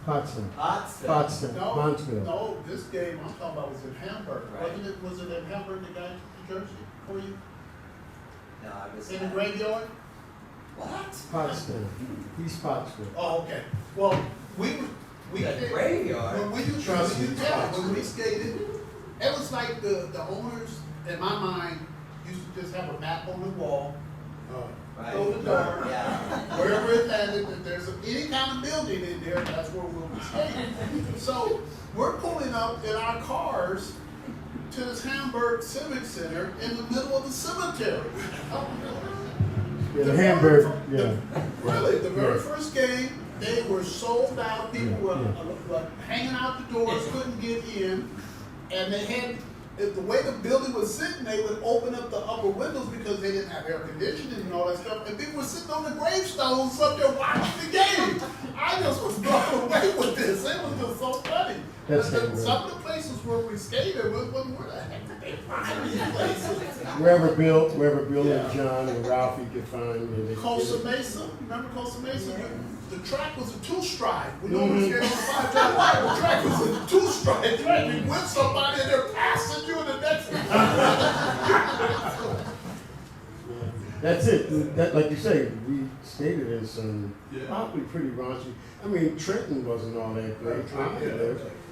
Potsdam. Potsdam. No, Huntsville. no, this game I'm talking about was in Hamburg. Right. Was it in Hamburg that got the jersey for you? No, I was in the graveyard? What? Potsdam. East Potsdam. Oh, okay. Well, we The did, graveyard? when we skated, it was like the owners, in my mind, used to just have a map on the wall. Right. Go to the door. Yeah. Wherever it landed, if there's any kind of building in there, that's where we'll be skating. So we're pulling up in our cars to this Hamburg Civic Center in the middle of the cemetery. Yeah, the Hamburg, yeah. Really, the very first game, they were sold out. People were hanging out the doors, couldn't get in, and they had. The way the building was sitting, they would open up the upper windows because they didn't have air conditioning and all that stuff. And people were sitting on the gravestones up there watching the game. I just was blown away with this. It was just so funny. Some of the places where we skated, where the heck did they find these places? Wherever Bill and John and Ralphie could find. Costa Mesa, remember Costa Mesa? The track was a two-stripe. We normally skate on a five-track. The track was a two-stripe track. You went somebody and they're passing you in the next. That's it. That, like you say, we skated in some probably pretty raunchy. I mean, Trenton wasn't all that great.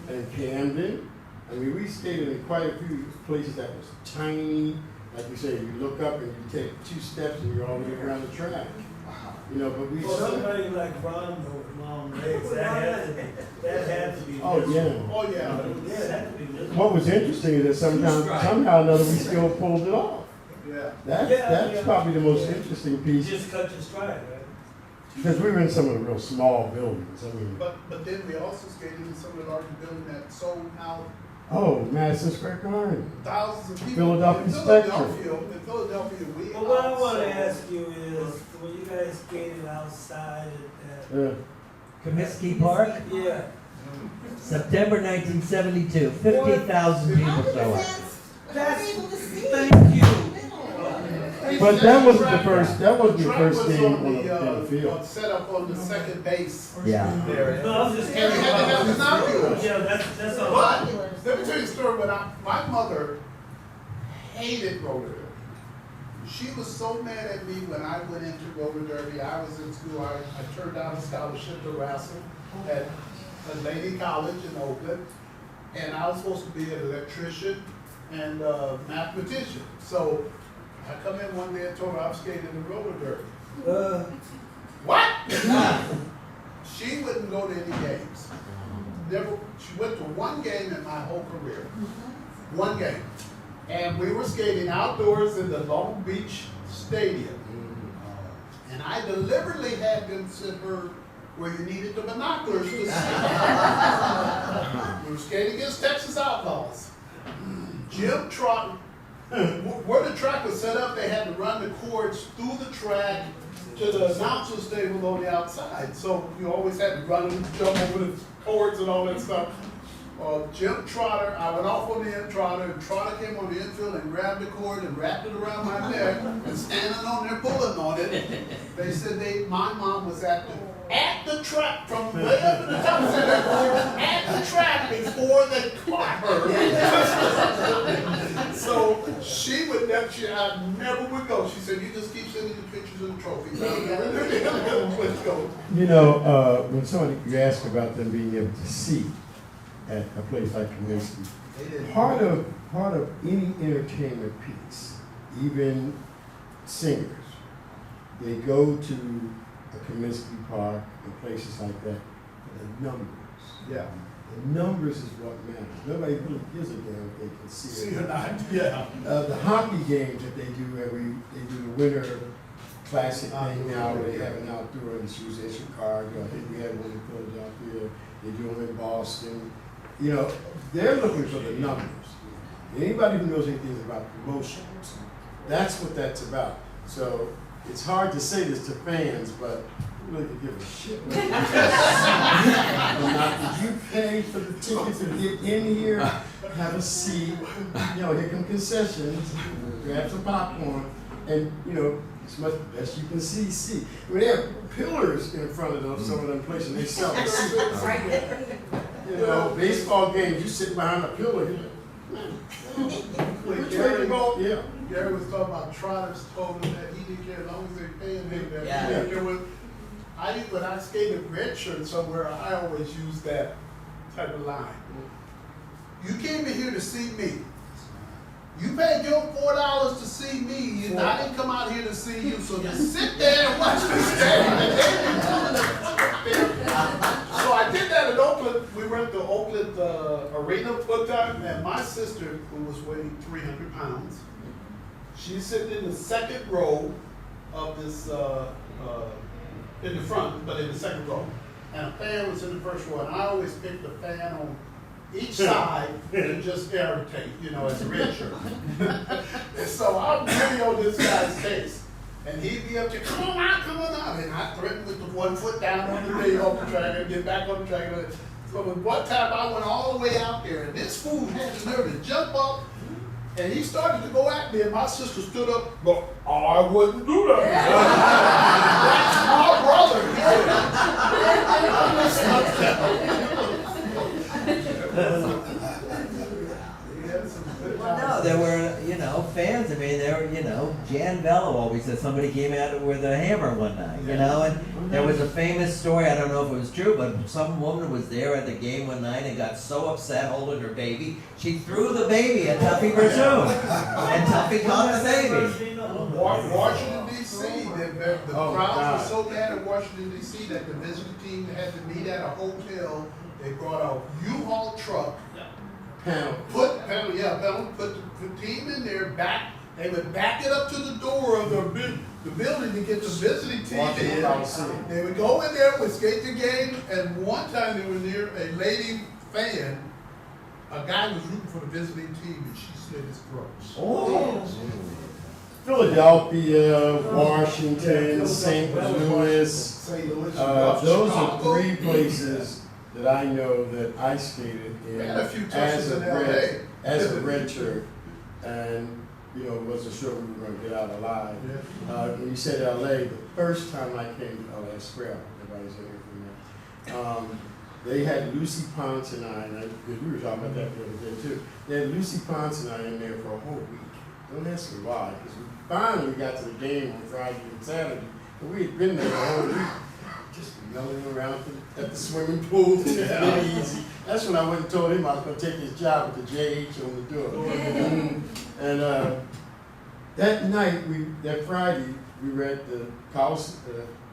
And Camden. I mean, we skated in quite a few places that was tiny. Like you say, you look up and you take 2 steps and you're all the way around the track. You know, but we somebody like Rondo with long legs, that had to be. Oh yeah. Oh yeah. Yeah, that had to be. What was interesting is that somehow or another we still pulled it off. Yeah. That's probably the most interesting piece. Just cut your stride, right? Because we were in some of the real small buildings. I mean. But then we also skated in some of the larger buildings that sold out. Oh, Madison Square Garden. Thousands of people. Philadelphia Spectrum. In Philadelphia, we. Well, what I want to ask you is, when you guys skated outside at Comiskey Park? Yeah. September 1972. 50,000 people show up. Thank you. But that wasn't the first. That wasn't the first game on the field. Set up on the second base. Yeah. There. No, I was just And we had to have binoculars. Yeah, that's all. But let me tell you a story. When my mother hated roller derby. She was so mad at me when I went into roller derby. I was in school. I turned down a scholarship to wrestle at a lady college in Oakland, and I was supposed to be an electrician and a mathematician. So I come in one day and told her I'm skating in roller derby. What? She wouldn't go to any games. Never. She went to one game in my whole career. One game. And we were skating outdoors in the Long Beach Stadium. And I deliberately had them sit her where you needed the binoculars to see. We were skating against Texas Outlaws. Jim Trot, where the track was set up, they had to run the cords through the track to the announcer's table on the outside. So you always had to run and jump over the cords and all that stuff. Jim Trotter, I went off on the end Trotter, and Trotter came on the infield and grabbed the cord and wrapped it around my neck and standing on there pulling on it. They said my mom was at the track from way up in the top of that cord at the track before they caught her. So she would never, I never would go. She said, you just keep sending the pictures of the trophy. Let's go. You know, when somebody, you ask about them being able to see at a place like Comiskey, part of any entertainment piece, even singers, they go to a Comiskey Park and places like that for the numbers. Yeah. The numbers is what matters. Nobody really gives a damn if they can see it. See or not, yeah. The hockey games that they do they do the winter classic thing now where they have an outdoor and it's usually in Chicago. I think we had one in Philadelphia. They do them in Boston. You know, they're looking for the numbers. Anybody who knows anything about promotions, that's what that's about. So it's hard to say this to fans, but who really could give a shit? Did you pay for the ticket to get in here, have a seat, you know, here come concessions, grab some popcorn, and, you know, as much as you can see. I mean, they have pillars in front of them, some of them places, they sell the seats. You know, baseball games, you sit behind a pillar, you're like, Gary, yeah. Gary was talking about Trotters told him that he didn't care as long as they paying him that. Yeah. He didn't care what. When I skated red shirt somewhere, I always use that type of line. You came in here to see me. You paid your $4 to see me, and I didn't come out here to see you. So just sit there and watch me skate. So I did that in Oakland. We went to Oakland Arena one time, and my sister, who was weighing 300 pounds, she's sitting in the second row of this, in the front, but in the second row. And a fan was in the first row, and I always picked the fan on each side and just irritate, you know, as a red shirt. And so I'm really on this guy's case. And he'd be up there, come on out. And I threatened with the 1 foot down on the way off the track and get back on the track. So one time I went all the way out there, and this fool had the nerve to jump up, and he started to go at me, and my sister stood up, but I wouldn't do that. That's my brother. No, there were, you know, fans. I mean, there were, you know, Jan Bello always said somebody came out with a hammer one night, you know, and there was a famous story, I don't know if it was true, but some woman was there at the game one night and got so upset holding her baby, she threw the baby at Tuffy Bersoon, and Tuffy caught the baby. Washington, D.C., the crowds were so mad at Washington, D.C. that the visiting team had to meet at a hotel. They brought a U-Haul truck. Put the team in there, they would back it up to the door of the building to get the visiting team in. They would go in there, would skate the game, and one time they were near a lady fan, a guy was rooting for the visiting team, and she slit his throat. Oh. Philadelphia, Washington, St. Louis, those are three places that I know that I skated in as a red shirt, and you know, wasn't sure we were going to get out alive. When you said LA, the first time I came to LA, I swear everybody's hearing from there. They had Lucy Ponce and I, because we were talking about that the other day too. They had Lucy Ponce and I in there for a whole week. Don't ask me why, because we finally got to the game on Friday and Saturday, and we had been there the whole week, just milling around at the swimming pool, just really easy. That's when I went and told him I was going to take his job with the JH on the door. And that night, that Friday, we were at the College,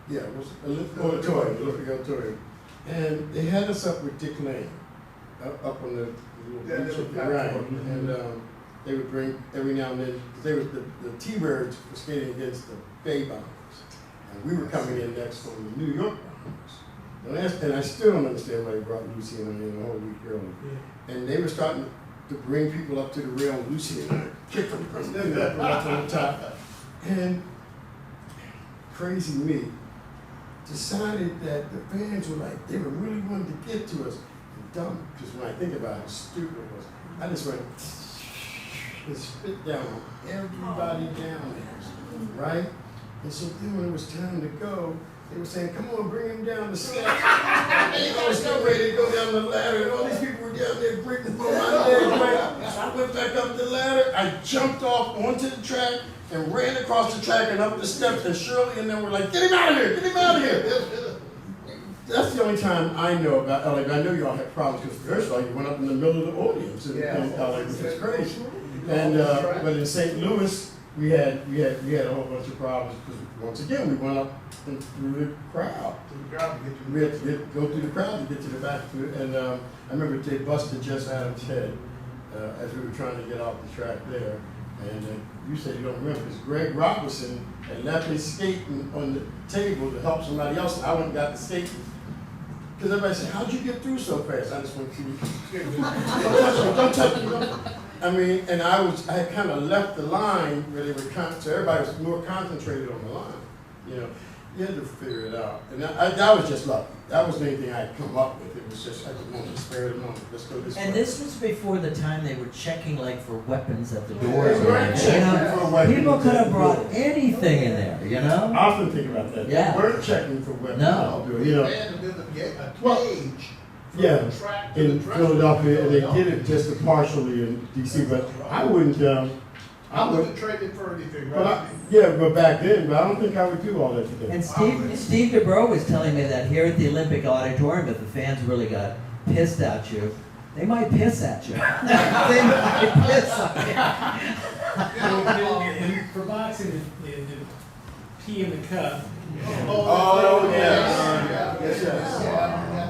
it was Olympic Auditorium, and they had us up with Dick Lane, up on the little beach up there, right? And they would bring every now and then, because they were the T-Birds were skating against the Bay Bombers, and we were coming in next on the New York Bombers. And I still don't understand why they brought Lucy in a whole week early. Yeah. And they were starting to bring people up to the rail, and Lucy and I kicked them from them up on the top. And crazy me decided that the fans were like, they were really wanting to get to us. And dumb, because when I think about how stupid it was, I just went and spit down on everybody down there, right? And so then when it was time to go, they were saying, come on, bring him down the steps. And I was getting ready to go down the ladder, and all these people were down there breaking through my legs, right? So I went back up the ladder, I jumped off onto the track, and ran across the track and up the steps, and Shirley and them were like, get him out of here, get him out of here. That's the only time I know about LA, but I know y'all had problems, because first of all, you went up in the middle of the audience in LA, which is crazy. And, but in St. Louis, we had a whole bunch of problems, because once again, we went up and through the crowd. We had to go through the crowd to get to the back. And I remember they busted Jess Adams' head as we were trying to get off the track there. And you said you don't remember, because Greg Robinson had left his skating on the table to help somebody else, and I went and got the skating. Because everybody said, how'd you get through so fast? I just went to you. Don't touch me. I mean, and I had kind of left the line where they were, so everybody was more concentrated on the line. You know, you had to figure it out. And that was just luck. That wasn't anything I had come up with. It was just, I could want to spare the moment. Let's go this way. And this was before the time they were checking like for weapons at the doors. They weren't checking for weapons. People could have brought anything in there, you know? I often think about that. Yeah. They weren't checking for weapons. No. You know. Yeah, in Philadelphia, and they did it just partially in DC, but I wouldn't trade it for anything, right? But back then, but I don't think I would do all that today. And Steve DeBro was telling me that here at the Olympic Auditorium, if the fans really got pissed at you, they might piss at you. They might piss at you. For boxing, the pee in the cup. Oh, yes.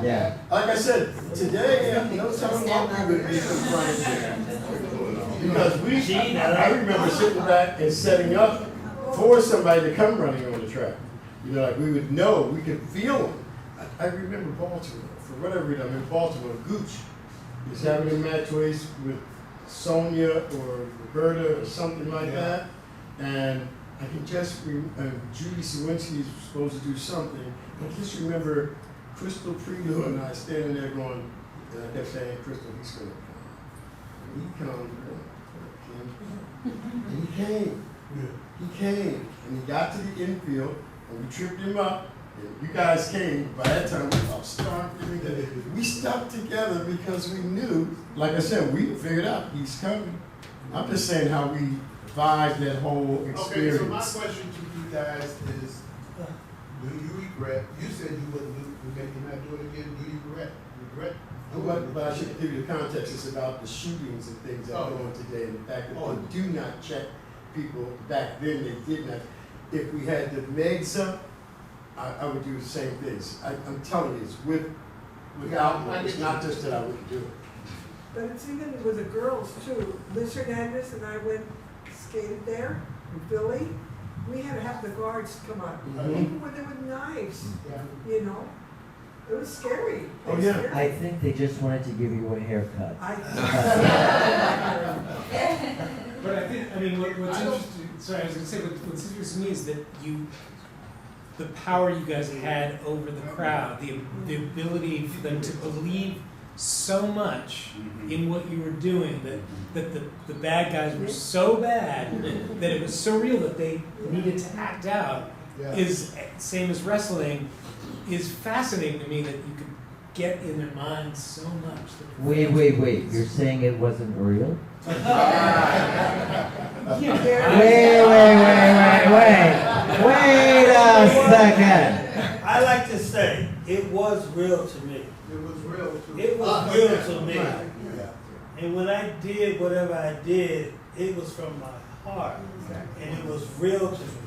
Yeah. Like I said, today, no telling what we would be confronted with. Because I remember sitting back and setting up for somebody to come running on the track. You know, like we would know, we could feel them. I remember Baltimore, for whatever reason, I'm in Baltimore, Gooch is having a match race with Sonia or Roberta or something like that. And I can just Judy Sawinski is supposed to do something. I just remember Crystal Prelu and I standing there going, and I kept saying, Crystal, he's going to come. And he comes, and he came. He came, and he got to the infield, and we tripped him up, and you guys came. By that time, we all started. We stuck together because we knew, like I said, we figured out he's coming. I'm just saying how we survived that whole experience. Okay, so my question to you guys is, do you regret, you said you wouldn't do, maybe not do it again, do you regret? But I should give you the context. It's about the shootings and things that go on today, and the fact that they do not check people. Back then, they did not. If we had the megs up, I would do the same things. I'm telling you, it's without me. It's not just that I wouldn't do it. But it's even with the girls too. Liz Hernandez and I went skated there in Philly. We had to have the guards come up. People were there with knives, you know. It was scary. Oh yeah. I think they just wanted to give you a haircut. But I mean, what's interesting, sorry, I was going to say, what's interesting to me is that the power you guys had over the crowd, the ability for them to believe so much in what you were doing, that the bad guys were so bad that it was so real that they needed to act out, is same as wrestling, is fascinating to me that you could get in their minds so much. Wait. You're saying it wasn't real? Yeah. Wait a second. I like to say, it was real to me. It was real to It was us. real to me. Yeah. And when I did whatever I did, it was from my heart. And it was real to me.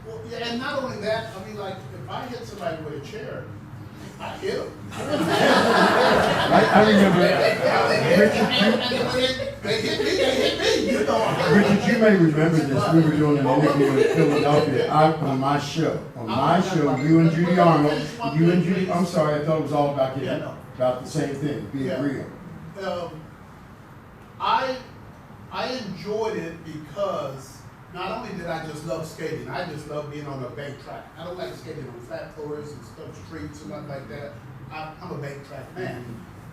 Well, yeah, and not only that, I mean, like, if I hit somebody with a chair, I hit them. I remember They hit me, you know. Richard, you may remember this. We were doing an interview in Philadelphia on my show. On my show, you and Judy Arnold, I'm sorry, I thought it was all about getting, about the same thing, being real. I enjoyed it because not only did I just love skating, I just love being on a bank track. I don't like skating on flat floors and stuff, streets and nothing like that. I'm a bank track man.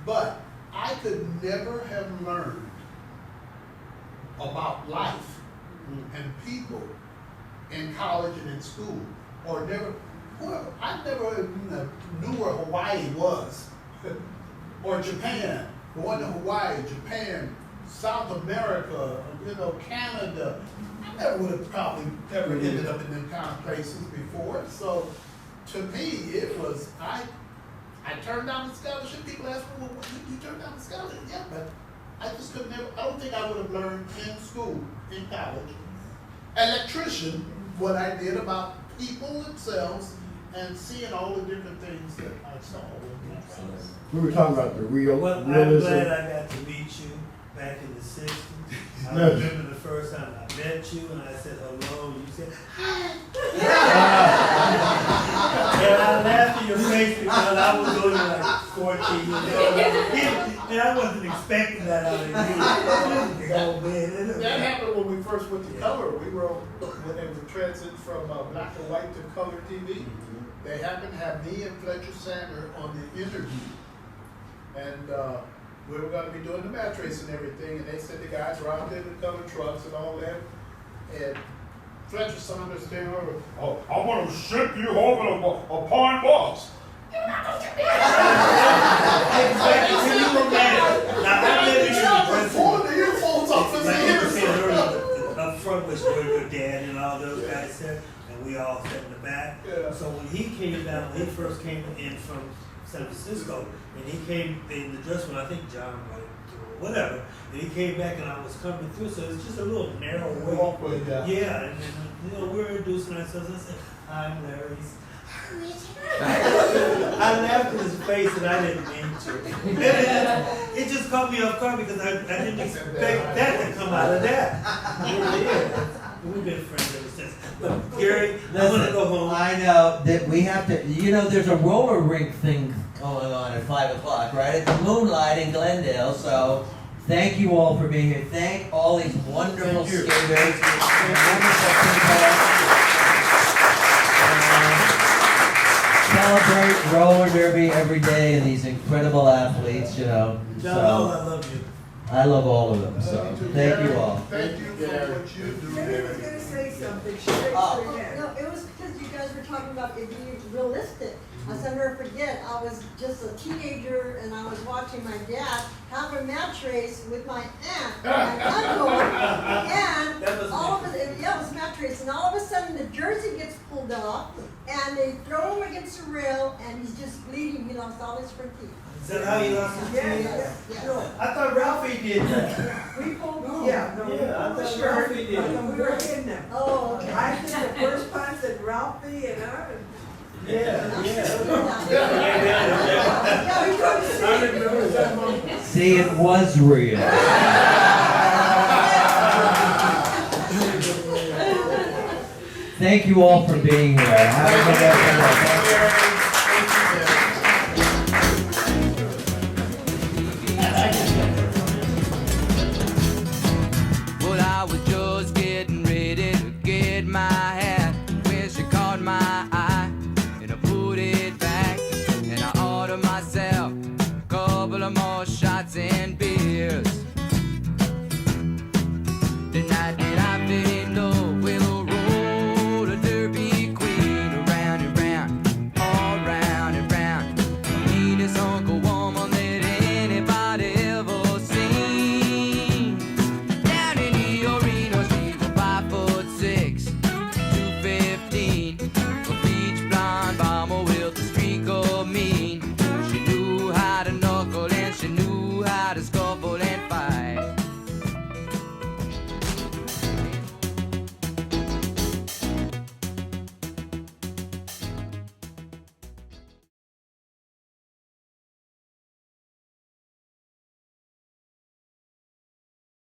But I could never have learned about life and people in college and in school, or I never knew where Hawaii was, or Japan. Going to Hawaii, Japan, South America, Canada. I never would have probably ever ended up in them kind of places before. So to me, it was, I turned down the scholarship. People ask me, well, you turned down the scholarship? Yeah, but I just could never, I don't think I would have learned in school, in college, electrician, what I did about people themselves and seeing all the different things that I saw. We were talking about the realism. I'm glad I got to meet you back in the 60s. I remember the first time I met you and I said hello, and you said, hi. And I laughed in your face because I was only like 14 years old. And I wasn't expecting that out of you. Oh, man. That happened when we first went to color. We were when they were transit from black and white to color TV. They happened to have me and Fletcher Sander on the interview. And we were going to be doing the match race and everything, and they said the guys were out there in the color trucks and all that. And Fletcher Saunders came over, oh, I'm going to ship you over a pine box. You're not going to get me out. Can you imagine? Now, I live in the earphones off his ears. Up front was where your dad and all those guys said, and we all sat in the back. Yeah. So when he came down, when he first came in from San Francisco, and he came in the dress when I think John went through or whatever, and he came back and I was coming through, so it's just a little narrow way. Yeah, and then, we were introducing ourselves. I said, "I'm Larry." I laughed in his face and I didn't mean to. It just caught me off guard because I didn't expect that to come out of that. We've been friends ever since. But Gary, I want to go home. I know that we have to, there's a roller rink thing going on at 5 o'clock, right? At the Moonlight in Glendale, so thank you all for being here. Thank all these wonderful skaters. Wonderful people. Celebrate roller derby every day and these incredible athletes, John So, Hall, I love you. I love all of them, so thank you all. Thank you for what you do. Mary was gonna say something, she raised her hand. No, it was because you guys were talking about it being realistic. I'll never forget, I was just a teenager and I was watching my dad have a match race with my aunt and my uncle. And all of a sudden, it was a match race, and all of a sudden the jersey gets pulled off and they throw him against the rail and he's just bleeding. He lost all his front teeth. Is that how you lost his teeth? Yes. No, I thought Ralphie did that. we pulled, Yeah, we I pulled thought the shirt, Ralphie did. and we were in them. Oh, okay. I think the first punch that Ralphie and I. Yeah. Yeah, we couldn't see. I remember that. See, it was real. Thank you all for being here. Have a good afternoon. Well, I was just getting ready to get my hat when she caught my eye, and I put it back, and I ordered myself a couple of more shots and beers. The night